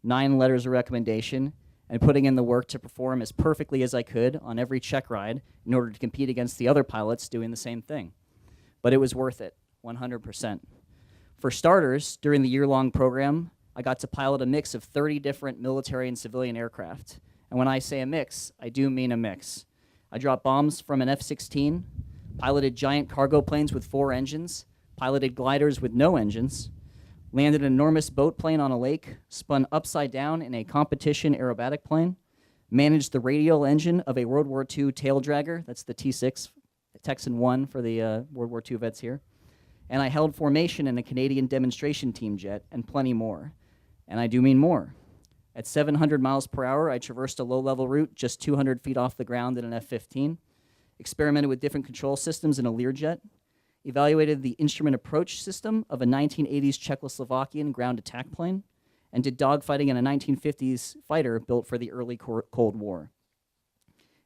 9 letters of recommendation, and putting in the work to perform as perfectly as I could on every check ride in order to compete against the other pilots doing the same thing. But it was worth it, 100%. For starters, during the year-long program, I got to pilot a mix of 30 different military and civilian aircraft. And when I say a mix, I do mean a mix. I dropped bombs from an F-16, piloted giant cargo planes with 4 engines, piloted gliders with no engines, landed an enormous boat plane on a lake, spun upside down in a competition aerobatic plane, managed the radial engine of a World War II tail dragger, that's the T-6, Texan 1 for the World War II vets here, and I held formation in a Canadian demonstration team jet, and plenty more. And I do mean more. At 700 miles per hour, I traversed a low-level route just 200 feet off the ground in an F-15, experimented with different control systems in a Learjet, evaluated the instrument approach system of a 1980s Czechoslovakian ground attack plane, and did dogfighting in a 1950s fighter built for the early Cold War.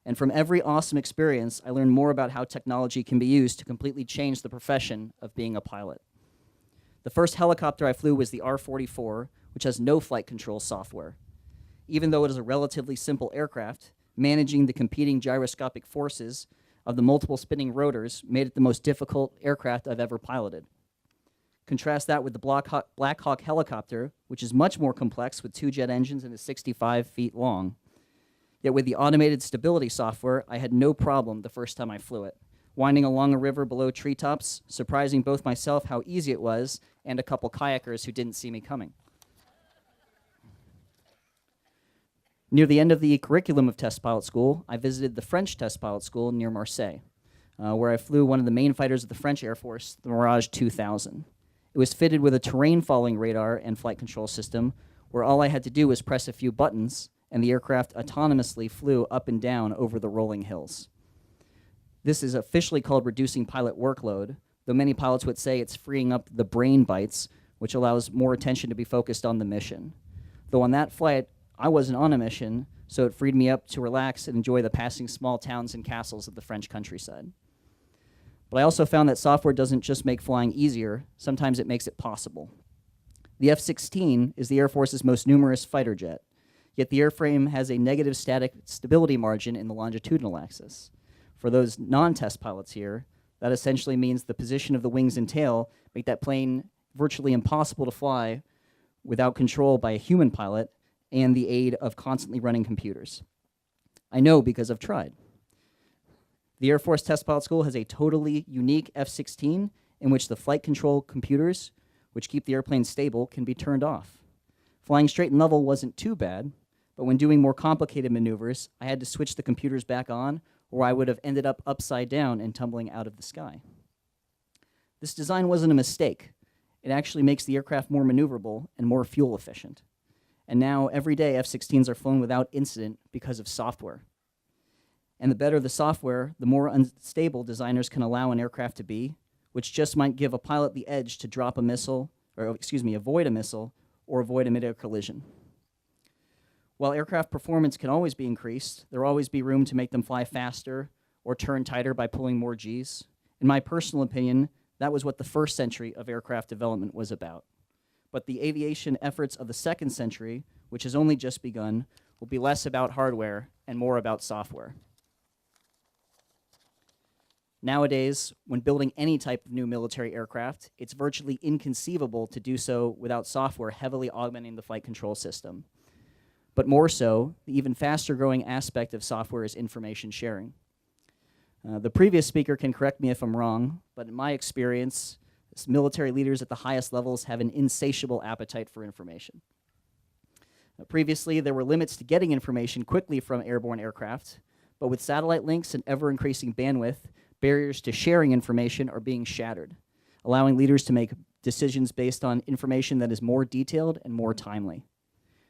And from every awesome experience, I learned more about how technology can be used to completely change the profession of being a pilot. The first helicopter I flew was the R-44, which has no flight control software. Even though it is a relatively simple aircraft, managing the competing gyroscopic forces of the multiple spinning rotors made it the most difficult aircraft I've ever piloted. Contrast that with the Black Hawk helicopter, which is much more complex with 2 jet engines and is 65 feet long. Yet with the automated stability software, I had no problem the first time I flew it, winding along a river below treetops, surprising both myself how easy it was and a couple kayakers who didn't see me coming. Near the end of the curriculum of test pilot school, I visited the French test pilot school near Marseille, where I flew one of the main fighters of the French Air Force, the Mirage 2000. It was fitted with a terrain following radar and flight control system, where all I had to do was press a few buttons, and the aircraft autonomously flew up and down over the rolling hills. This is officially called reducing pilot workload, though many pilots would say it's freeing up the brain bites, which allows more attention to be focused on the mission. Though on that flight, I wasn't on a mission, so it freed me up to relax and enjoy the passing small towns and castles of the French countryside. But I also found that software doesn't just make flying easier, sometimes it makes it possible. The F-16 is the Air Force's most numerous fighter jet, yet the airframe has a negative static stability margin in the longitudinal axis. For those non-test pilots here, That essentially means the position of the wings and tail make that plane virtually impossible to fly without control by a human pilot and the aid of constantly running computers. I know because I've tried. The Air Force Test Pilot School has a totally unique F-16 in which the flight control computers, which keep the airplane stable, can be turned off. Flying straight and level wasn't too bad, but when doing more complicated maneuvers, I had to switch the computers back on, or I would have ended up upside down and tumbling out of the sky. This design wasn't a mistake. It actually makes the aircraft more maneuverable and more fuel efficient. And now, every day, F-16s are flown without incident because of software. And the better the software, the more unstable designers can allow an aircraft to be, which just might give a pilot the edge to drop a missile, or avoid a missile, or avoid a mid-air collision. While aircraft performance can always be increased, there will always be room to make them fly faster or turn tighter by pulling more Gs. In my personal opinion, that was what the first century of aircraft development was about. But the aviation efforts of the second century, which has only just begun, will be less about hardware and more about software. Nowadays, when building any type of new military aircraft, it's virtually inconceivable to do so without software heavily augmenting the flight control system. But more so, the even faster growing aspect of software is information sharing. The previous speaker can correct me if I'm wrong, but in my experience, military leaders at the highest levels have an insatiable appetite for information. Previously, there were limits to getting information quickly from airborne aircraft, but with satellite links and ever-increasing bandwidth, barriers to sharing information are being shattered, allowing leaders to make decisions based on information that is more detailed and more timely.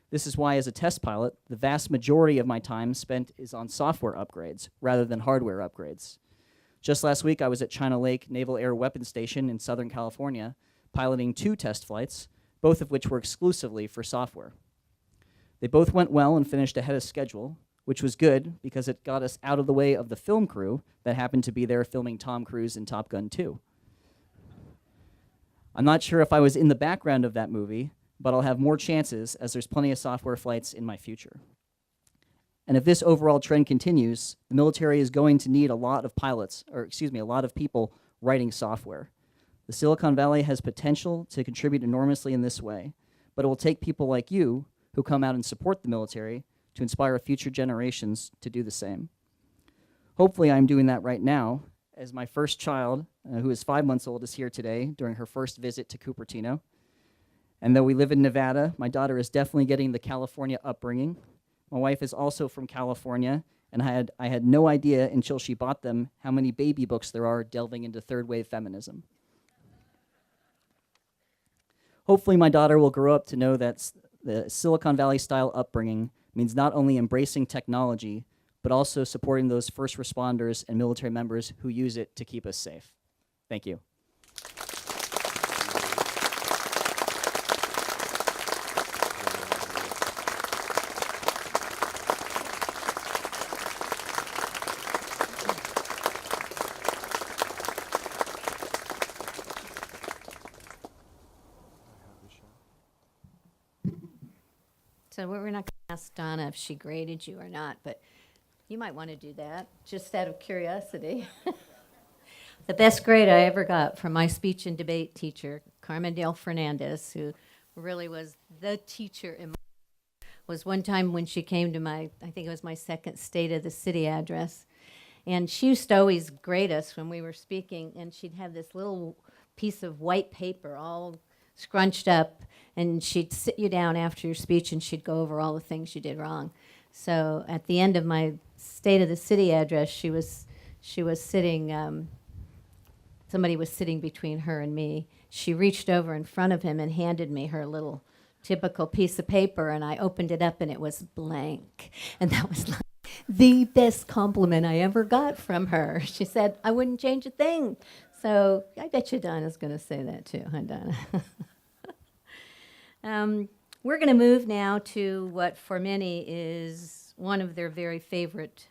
This is why, as a test pilot, the vast majority of my time spent is on software upgrades rather than hardware upgrades. Just last week, I was at China Lake Naval Air Weapons Station in Southern California, piloting 2 test flights, both of which were exclusively for software. They both went well and finished ahead of schedule, which was good because it got us out of the way of the film crew that happened to be there filming Tom Cruise in Top Gun 2. I'm not sure if I was in the background of that movie, but I'll have more chances as there's plenty of software flights in my future. And if this overall trend continues, the military is going to need a lot of a lot of people writing software. The Silicon Valley has potential to contribute enormously in this way, but it will take people like you who come out and support the military to inspire future generations to do the same. Hopefully I'm doing that right now, as my first child, who is 5 months old, is here today during her first visit to Cupertino. And though we live in Nevada, my daughter is definitely getting the California upbringing. My wife is also from California, and I had no idea until she bought them how many baby books there are delving into third-wave feminism. Hopefully my daughter will grow up to know that the Silicon Valley-style upbringing means not only embracing technology, but also supporting those first responders and military members who use it to keep us safe. Thank you. So we're not going to ask Donna if she graded you or not, but you might want to do that, just out of curiosity. The best grade I ever got from my speech and debate teacher, Carmen Del Fernandez, who really was the teacher in my was one time when she came to I think it was my second State of the City address. And she used to always grade us when we were speaking, and she'd have this little piece of white paper all scrunched up, and she'd sit you down after your speech and she'd go over all the things you did wrong. So at the end of my State of the City address, she was sitting, somebody was sitting between her and me. She reached over in front of him and handed me her little typical piece of paper, and I opened it up and it was blank. And that was like the best compliment I ever got from her. She said, I wouldn't change a thing. So I bet you Donna's going to say that too, huh, Donna? We're going to move now to what for many is one of their very favorite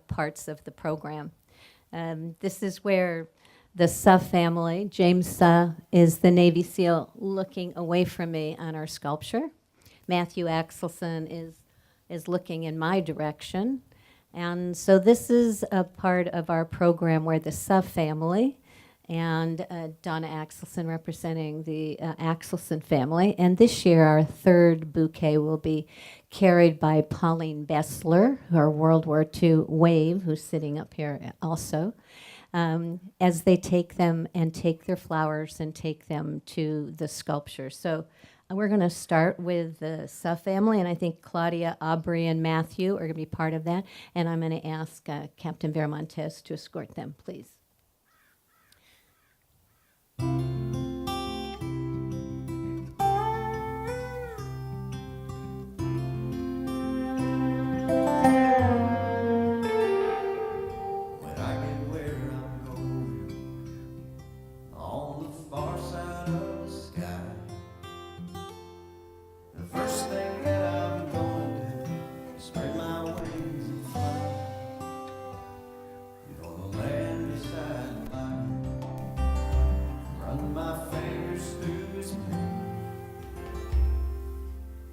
parts of the program. This is where the Suh family, James Suh is the Navy SEAL looking away from me on our sculpture. Matthew Axelson is looking in my direction. And so this is a part of our program where the Suh family and Donna Axelson representing the Axelson family. And this year, our third bouquet will be carried by Pauline Bessler, our World War II wave, who's sitting up here also, as they take them and take their flowers and take them to the sculpture. So we're going to start with the Suff family, and I think Claudia, Aubrey, and Matthew are going to be part of that. And I'm going to ask Captain Veramontes to escort them, please. When I get where I'm going, on the far side of the sky, the first thing that I'm gonna do is spread my wings and fly. On the land beside the light, run my fingers through his pain,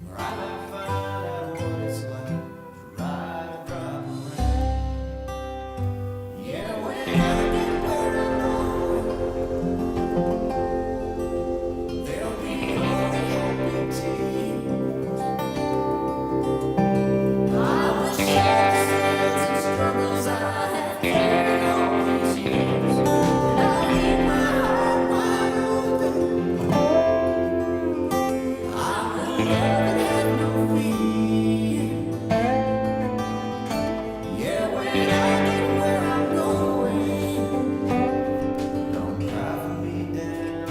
where I might find out what it's like to ride a drop of rain. Yeah, when I get where I'm going, there'll be only happy tears. I will share the sins and struggles I have carried all these years, and I'll leave my heart wide open. I will never have no fear. Yeah, when I get where I'm going, don't cry for me down here.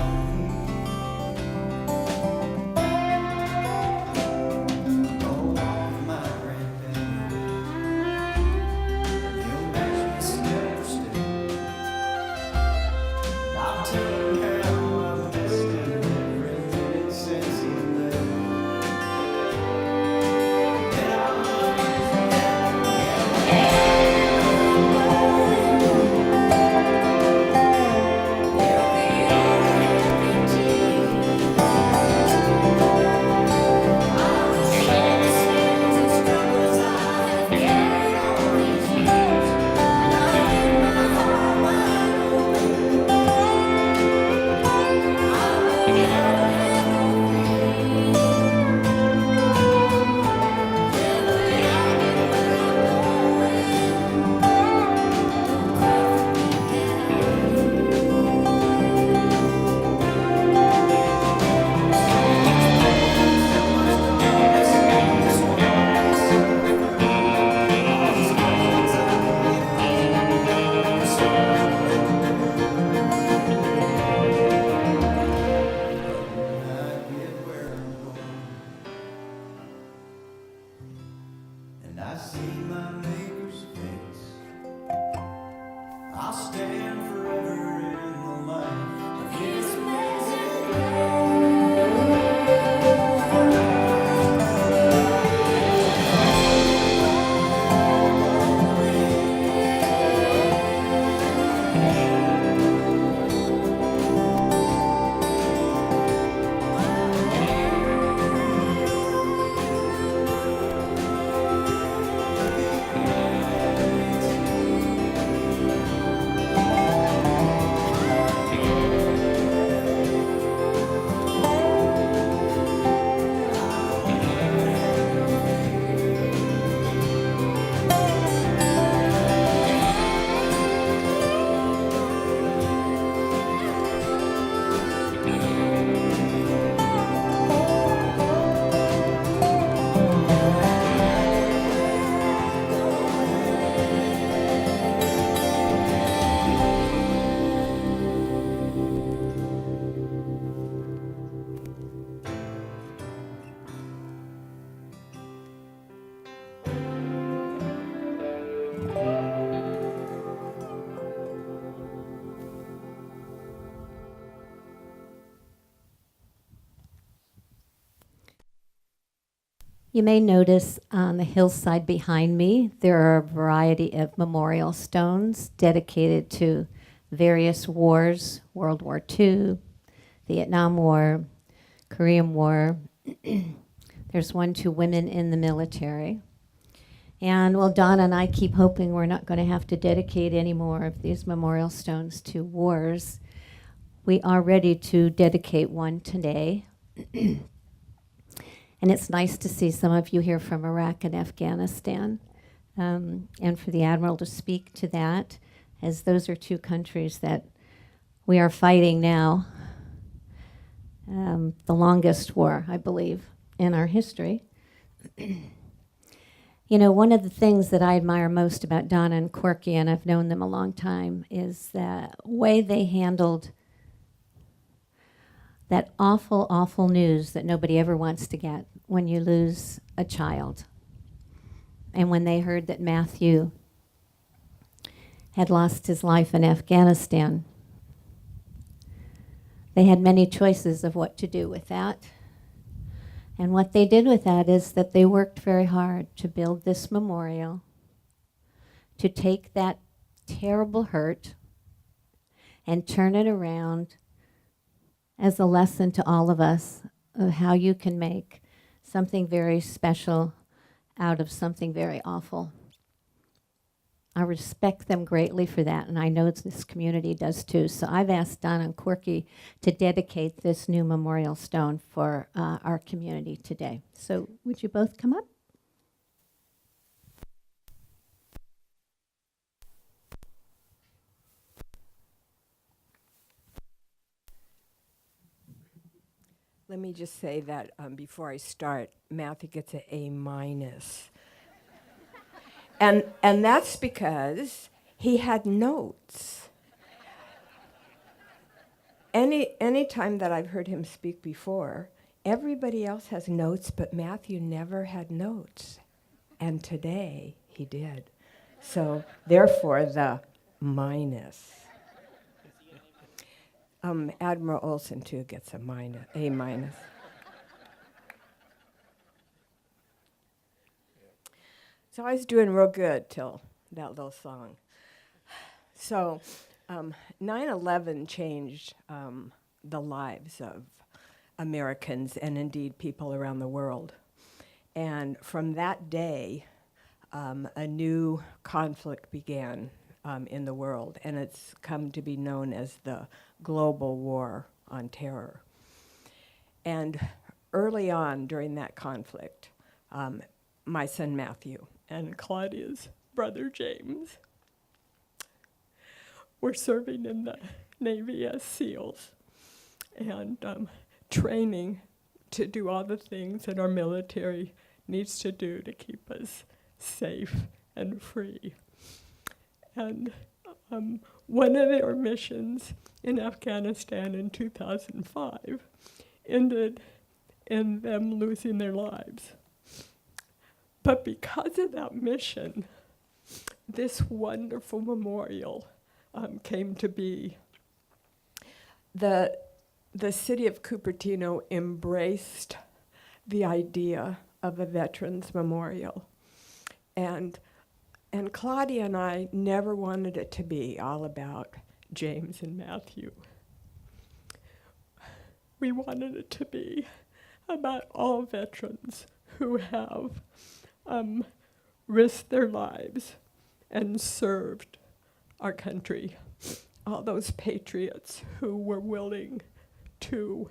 Go walk with my granddad, he'll match me step for step. I'll tell him how I missed him every minute since he left. Then I'll love him forever. There'll be only happy tears. I will share the sins and struggles I have carried all these years, and I'll leave my heart wide open. I will never have no fear. Yeah, when I get where I'm going, don't cry for me and I see my maker's face, I'll stand forever in the light of his amazing You may notice on the hillside behind me, there are a variety of memorial stones dedicated to various wars, World War II, Vietnam War, Korean War. There's one to women in the military. And well, Donna and I keep hoping we're not going to have to dedicate any more of these memorial stones to wars. we are ready to dedicate one today. And it's nice to see some of you here from Iraq and Afghanistan, and for the Admiral to speak to that, as those are two countries that we are fighting now, the longest war, I believe, in our history. You know, one of the things that I admire most about Donna and Corky, and I've known them a long time, is the way they handled that awful, awful news that nobody ever wants to get when you lose a child. And when they heard that Matthew had lost his life in Afghanistan, they had many choices of what to do with that. And what they did with that is that they worked very hard to build this memorial, to take that terrible hurt and turn it around as a lesson to all of us of how you can make something very special out of something very awful. I respect them greatly for that, and I know this community does too. So I've asked Don and Corky to dedicate this new memorial stone for our community today. So would you both come up? Let me just say that before I start, Matthew gets an A-. And that's because he had notes. Any time that I've heard him speak before, everybody else has notes, but Matthew never had notes. And today, he did. So therefore, the minus. Admiral Olson, too, gets a A-. So I was doing real good till that little song. So 9/11 changed the lives of Americans and indeed people around the world. And from that day, a new conflict began in the world, and it's come to be known as the global war on terror. And early on during that conflict, my son Matthew and Claudia's brother James were serving in the Navy as SEALs and training to do all the things that our military needs to do to keep us safe and free. And one of their missions in Afghanistan in 2005 ended in them losing their lives. But because of that mission, this wonderful memorial came to be. The city of Cupertino embraced the idea of a veterans memorial. And Claudia and I never wanted it to be all about James and Matthew. We wanted it to be about all veterans who have risked their lives and served our country. All those patriots who were willing to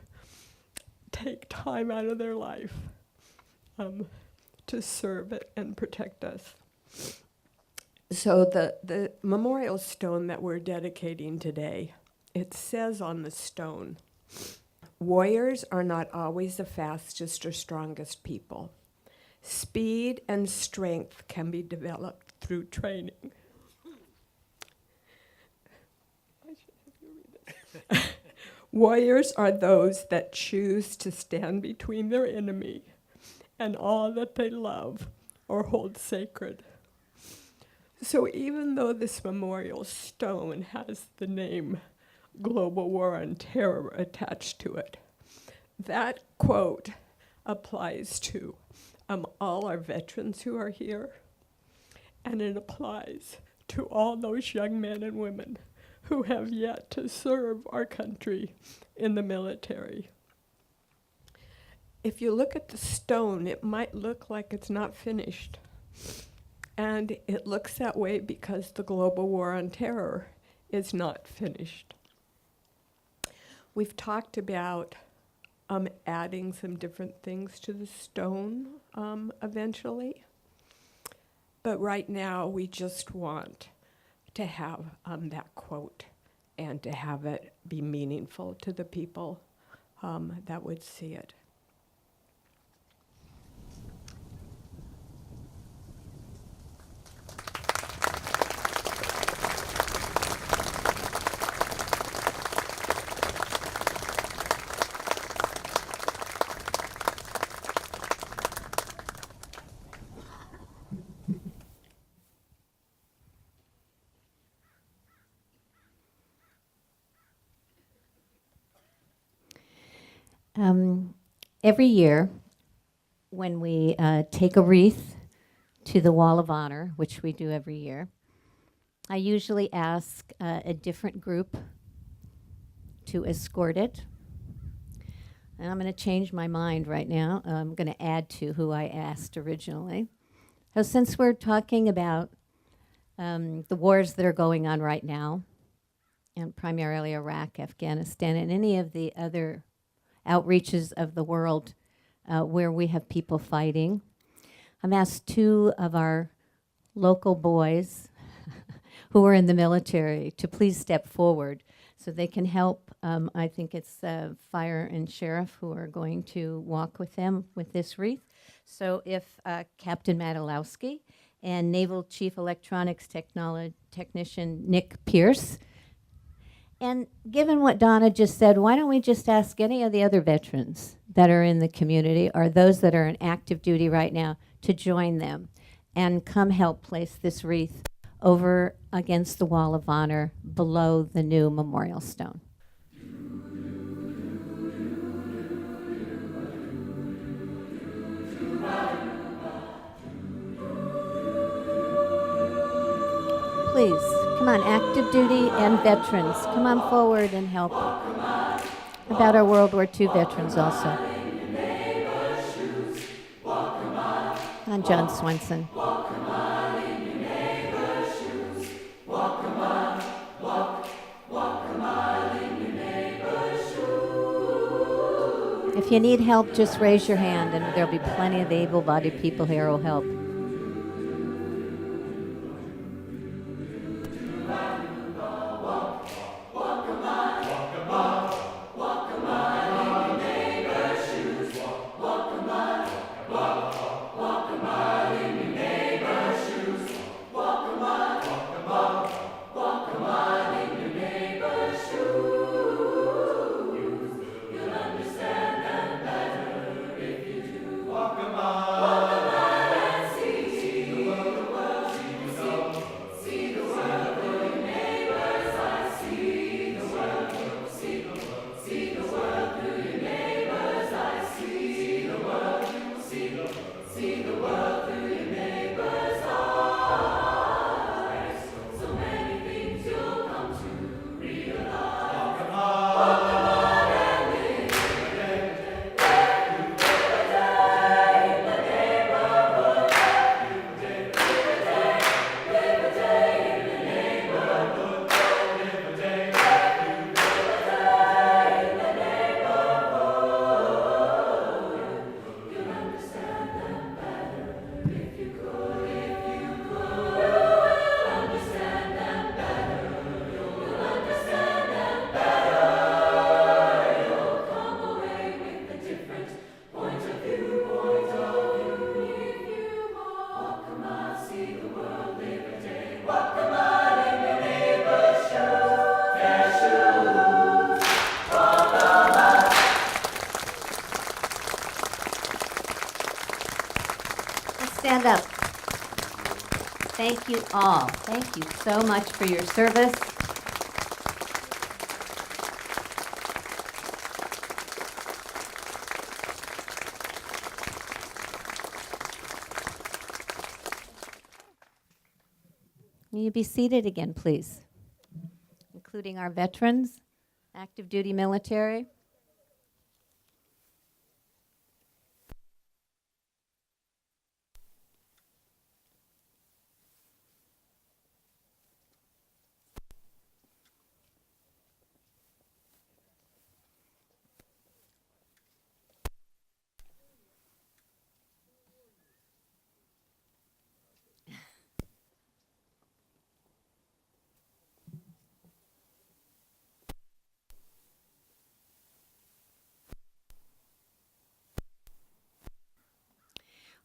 take time out of their life to serve it and protect us. So the memorial stone that we're dedicating today, it says on the stone, "Warriors are not always the fastest or strongest people. Speed and strength can be developed through training." "Warriors are those that choose to stand between their enemy and all that they love or hold sacred." So even though this memorial stone has the name Global War on Terror attached to it, that quote applies to all our veterans who are here, and it applies to all those young men and women who have yet to serve our country in the military. If you look at the stone, it might look like it's not finished. And it looks that way because the global war on terror is not finished. we've talked about adding some different things to the stone eventually. But right now, we just want to have that quote and to have it be meaningful to the people that would see it. Every year, when we take a wreath to the Wall of Honor, which we do every year, I usually ask a different group to escort it. And I'm going to change my mind right now. I'm going to add to who I asked originally. So since we're talking about the wars that are going on right now, and primarily Iraq, Afghanistan, and any of the other outreaches of the world where we have people fighting, I'm asked two of our local boys who are in the military to please step forward so they can help. I think it's fire and sheriff who are going to walk with them with this wreath. So if Captain Madalowski and Naval Chief Electronics Technician Nick Pierce, and given what Donna just said, why don't we just ask any of the other veterans that are in the community or those that are in active duty right now to join them and come help place this wreath over against the Wall of Honor below the new memorial stone. Please, come on, active duty and veterans, come on forward and help. About our World War II veterans also. Come on, John Swenson. If you need help, just raise your hand, and there'll be plenty of able-bodied people here who will help. Stand up. Thank you all. Thank you so much for your service. Will you be seated again, please? Including our veterans, active duty military.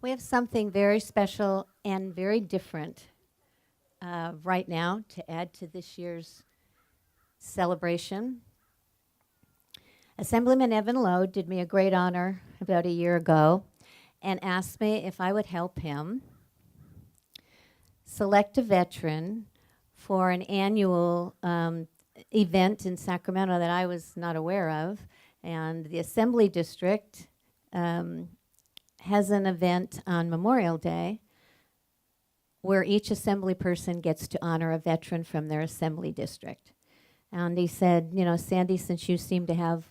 We have something very special and very different right now to add to this year's celebration. Assemblyman Evan Lowe did me a great honor about a year ago and asked me if I would help him select a veteran for an annual event in Sacramento that I was not aware of. And the Assembly District has an event on Memorial Day where each assembly person gets to honor a veteran from their assembly district. And he said, you know, Sandy, since you seem to have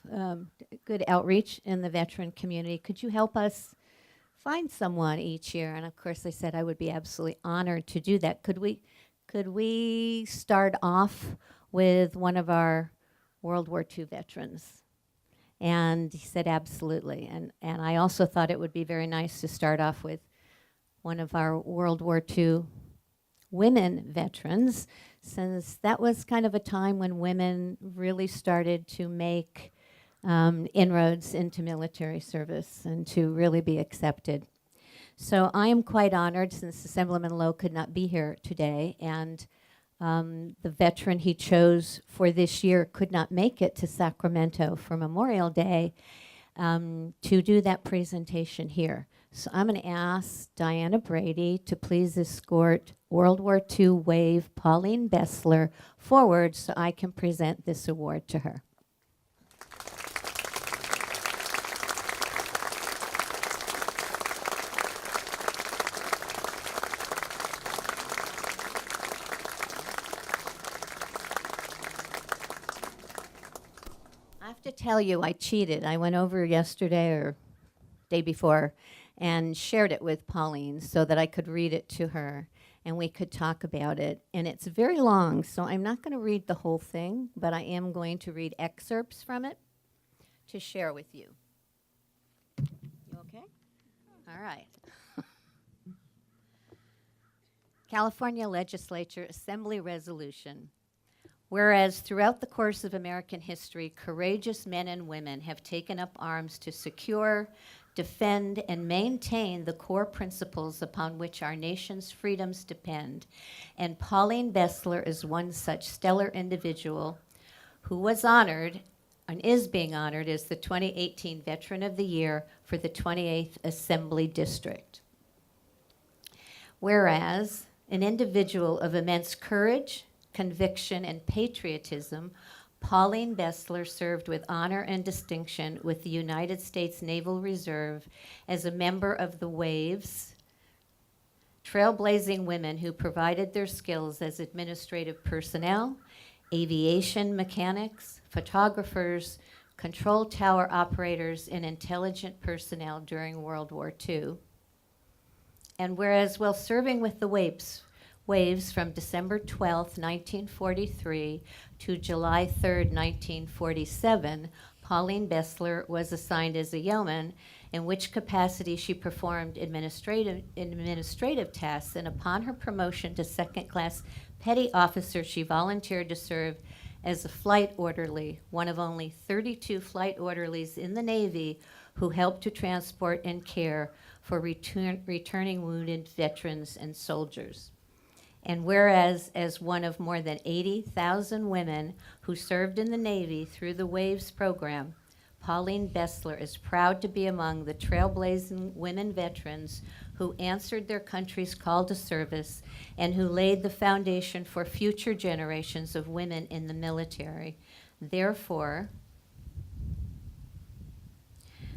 good outreach in the veteran community, could you help us find someone each year? And of course I said I would be absolutely honored to do that. Could we start off with one of our World War II veterans? And he said absolutely. And I also thought it would be very nice to start off with one of our World War II women veterans, since that was kind of a time when women really started to make inroads into military service and to really be accepted. So I am quite honored, since Assemblyman Lowe could not be here today, and the veteran he chose for this year could not make it to Sacramento for Memorial Day, to do that presentation here. So I'm going to ask Diana Brady to please escort World War II Wave Pauline Bessler forward so I can present this award to her. I have to tell you, I cheated. I went over yesterday or day before and shared it with Pauline so that I could read it to her and we could talk about it. And it's very long, so I'm not going to read the whole thing, but I am going to read excerpts from it to share with you. You okay? All right. California Legislature Assembly Resolution. Whereas throughout the course of American history, courageous men and women have taken up arms to secure, defend, and maintain the core principles upon which our nation's freedoms depend. And Pauline Bessler is one such stellar individual who was honored and is being honored as the 2018 Veteran of the Year for the 28th Assembly District. Whereas an individual of immense courage, conviction, and patriotism, Pauline Bessler served with honor and distinction with the United States Naval Reserve as a member of the Waves, trailblazing women who provided their skills as administrative personnel, aviation mechanics, photographers, control tower operators, and intelligent personnel during World War II. And whereas while serving with the Waves from December 12, 1943 to July 3, 1947, Pauline Bessler was assigned as a yeoman, in which capacity she performed administrative tasks, and upon her promotion to second-class petty officer, she volunteered to serve as a flight orderly, one of only 32 flight orderlies in the Navy who helped to transport and care for returning wounded veterans and soldiers. And whereas, as one of more than 80,000 women who served in the Navy through the Waves program, Pauline Bessler is proud to be among the trailblazing women veterans who answered their country's call to service and who laid the foundation for future generations of women in the military. Therefore,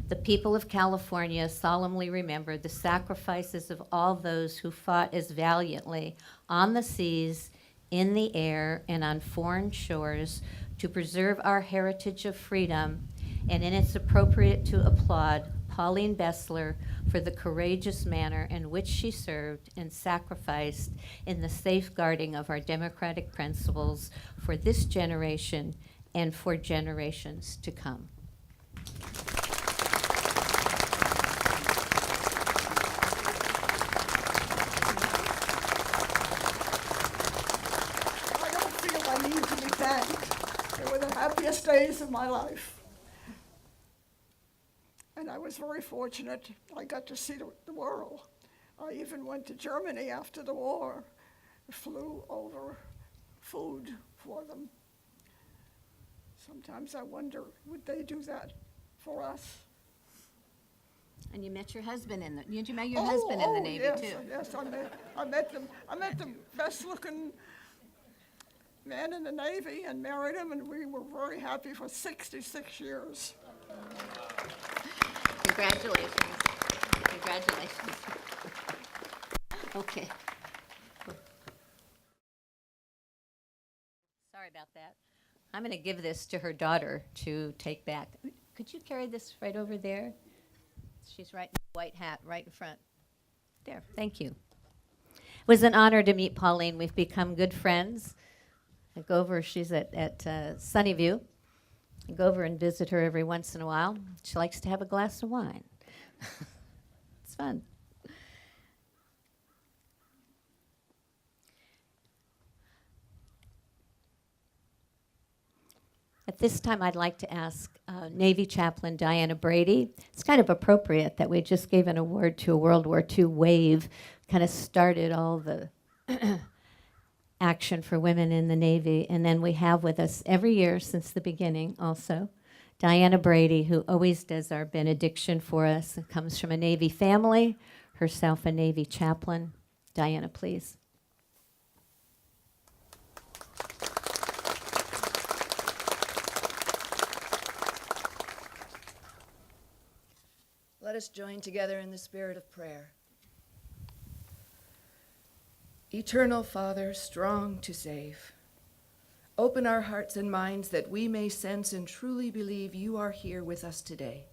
the people of California solemnly remember the sacrifices of all those who fought as valiantly on the seas, in the air, and on foreign shores to preserve our heritage of freedom, and it's appropriate to applaud Pauline Bessler for the courageous manner in which she served and sacrificed in the safeguarding of our democratic principles for this generation and for generations to come. They were the happiest days of my life. And I was very fortunate. I got to see the world. I even went to Germany after the war, flew over food for them. Sometimes I wonder, would they do that for us? And you met your husband in the, did you meet your husband in the Navy yes, too? Yes, I met the best-looking man in the Navy and married him, and we were very happy for 66 years. Congratulations. Congratulations. Okay. Sorry about that. I'm going to give this to her daughter to take back. Could you carry this right over there? She's right in the white hat, right in front. There, thank you. It was an honor to meet Pauline. We've become good friends. I go over, she's at Sunnyview. I go over and visit her every once in a while. She likes to have a glass of wine. It's fun. At this time, I'd like to ask Navy Chaplain Diana Brady. It's kind of appropriate that we just gave an award to a World War II wave, kind of started all the action for women in the Navy. And then we have with us every year since the beginning also, Diana Brady, who always does our benediction for us and comes from a Navy family, herself a Navy chaplain. Diana, please. Let us join together in the spirit of prayer. Eternal Father, strong to save, open our hearts and minds that we may sense and truly believe you are here with us today.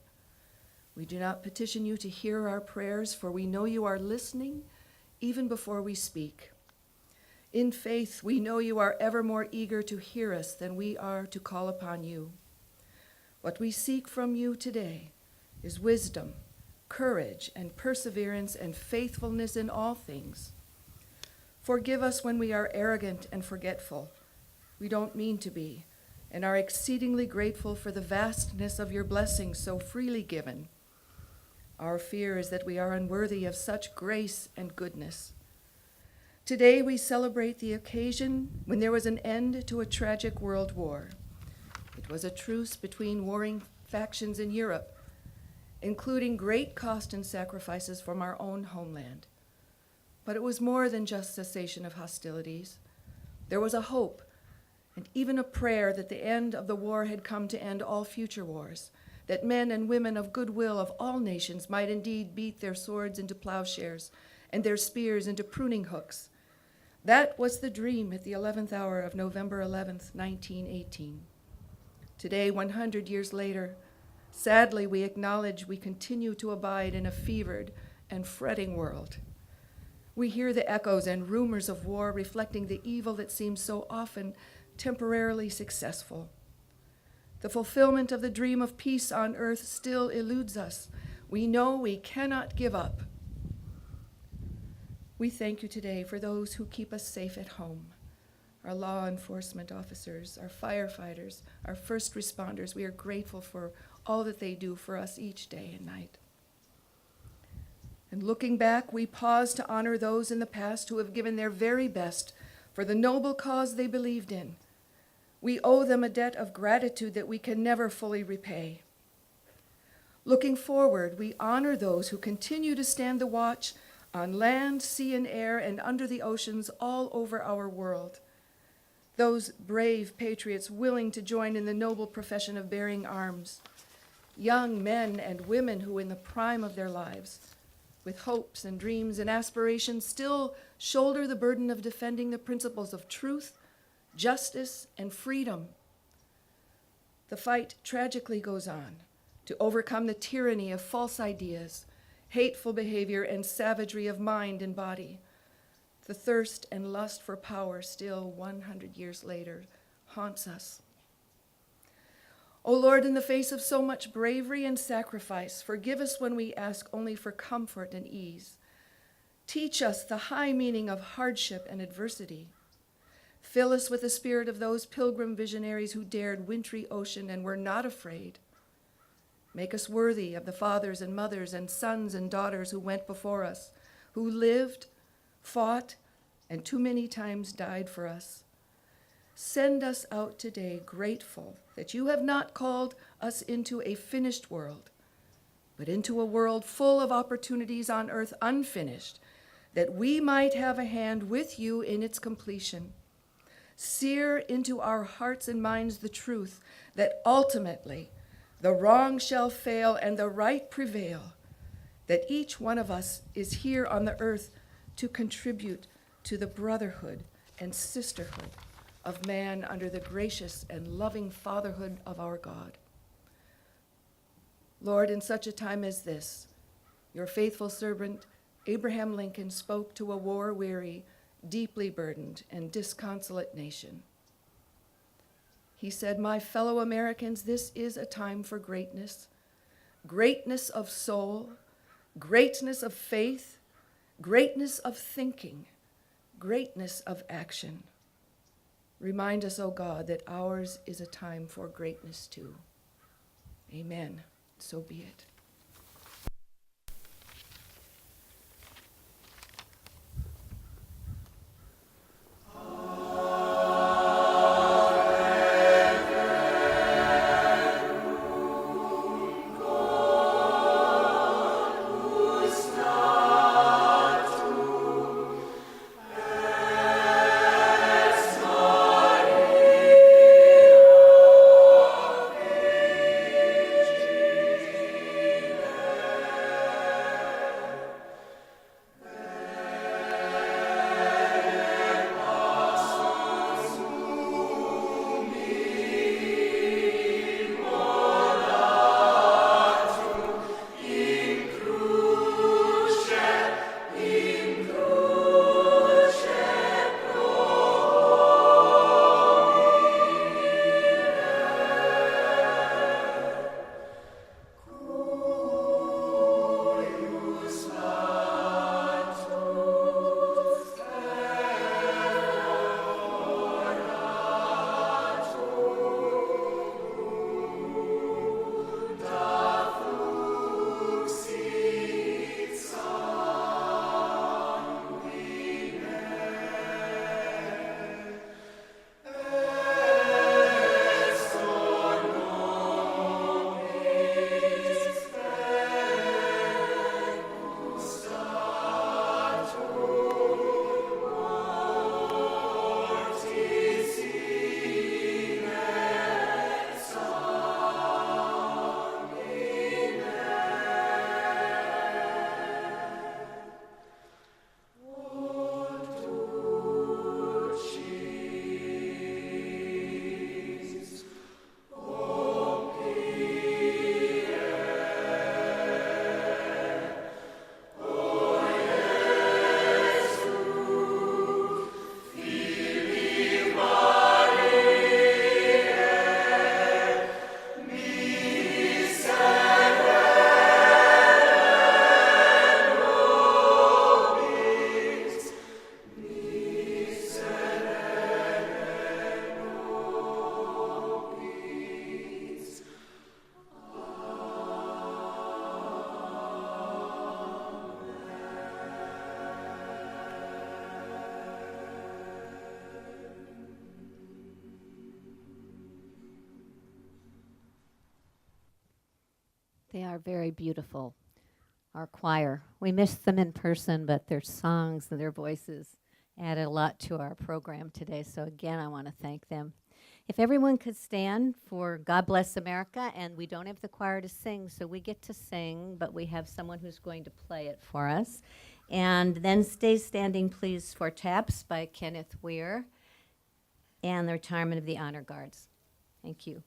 We do not petition you to hear our prayers, for we know you are listening even before we speak. In faith, we know you are ever more eager to hear us than we are to call upon you. What we seek from you today is wisdom, courage, and perseverance and faithfulness in all things. Forgive us when we are arrogant and forgetful. We don't mean to be, and are exceedingly grateful for the vastness of your blessings so freely given. Our fear is that we are unworthy of such grace and goodness. Today we celebrate the occasion when there was an end to a tragic world war. It was a truce between warring factions in Europe, including great cost and sacrifices from our own homeland. But it was more than just cessation of hostilities. There was a hope and even a prayer that the end of the war had come to end all future wars, that men and women of goodwill of all nations might indeed beat their swords into plowshares and their spears into pruning hooks. That was the dream at the 11th hour of November 11th, 1918. Today, 100 years later, sadly, we acknowledge we continue to abide in a fevered and fretting world. We hear the echoes and rumors of war reflecting the evil that seems so often temporarily successful. The fulfillment of the dream of peace on earth still eludes us. We know we cannot give up. We thank you today for those who keep us safe at home. Our law enforcement officers, our firefighters, our first responders, we are grateful for all that they do for us each day and night. And looking back, we pause to honor those in the past who have given their very best for the noble cause they believed in. We owe them a debt of gratitude that we can never fully repay. Looking forward, we honor those who continue to stand the watch on land, sea, and air, and under the oceans all over our world. Those brave patriots willing to join in the noble profession of bearing arms. Young men and women who, in the prime of their lives, with hopes and dreams and aspirations, still shoulder the burden of defending the principles of truth, justice, and freedom. The fight tragically goes on to overcome the tyranny of false ideas, hateful behavior, and savagery of mind and body. The thirst and lust for power still 100 years later haunts us. O Lord, in the face of so much bravery and sacrifice, forgive us when we ask only for comfort and ease. Teach us the high meaning of hardship and adversity. Fill us with the spirit of those pilgrim visionaries who dared wintry ocean and were not afraid. Make us worthy of the fathers and mothers and sons and daughters who went before us, who lived, fought, and too many times died for us. Send us out today grateful that you have not called us into a finished world, but into a world full of opportunities on earth unfinished, that we might have a hand with you in its completion. Sear into our hearts and minds the truth that ultimately the wrong shall fail and the right prevail, that each one of us is here on the earth to contribute to the brotherhood and sisterhood of man under the gracious and loving fatherhood of our God. Lord, in such a time as this, your faithful servant Abraham Lincoln spoke to a war-weary, deeply burdened, and disconsolate nation. He said, "My fellow Americans, this is a time for greatness, greatness of soul, greatness of faith, greatness of thinking, greatness of action. Remind us, O God, that ours is a time for greatness too." Amen. So be it. They are very beautiful, our choir. We missed them in person, but their songs and their voices added a lot to our program today. So again, I want to thank them. If everyone could stand for God Bless America, and we don't have the choir to sing, so we get to sing, but we have someone who's going to play it for us. And then stay standing, please, for Taps by Kenneth Weir and the retirement of the Honor Guards. Thank you.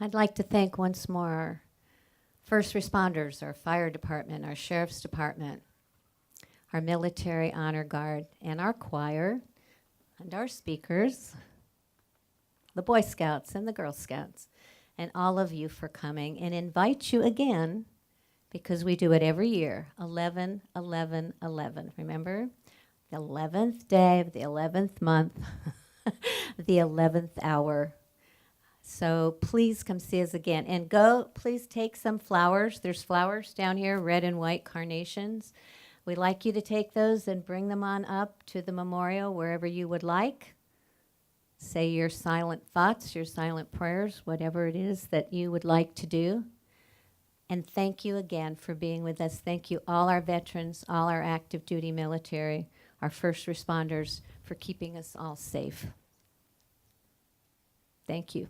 I'd like to thank once more our first responders, our fire department, our sheriff's department, our military honor guard, and our choir, and our speakers, the Boy Scouts and the Girl Scouts, and all of you for coming, and invite you again, because we do it every year, 11, 11, 11. Remember? The 11th day of the 11th month, the 11th hour. So please come see us again. And please take some flowers. There's flowers down here, red and white carnations. We'd like you to take those and bring them on up to the memorial wherever you would like. Say your silent thoughts, your silent prayers, whatever it is that you would like to do. And thank you again for being with us. Thank you, all our veterans, all our active duty military, our first responders, for keeping us all safe. Thank you.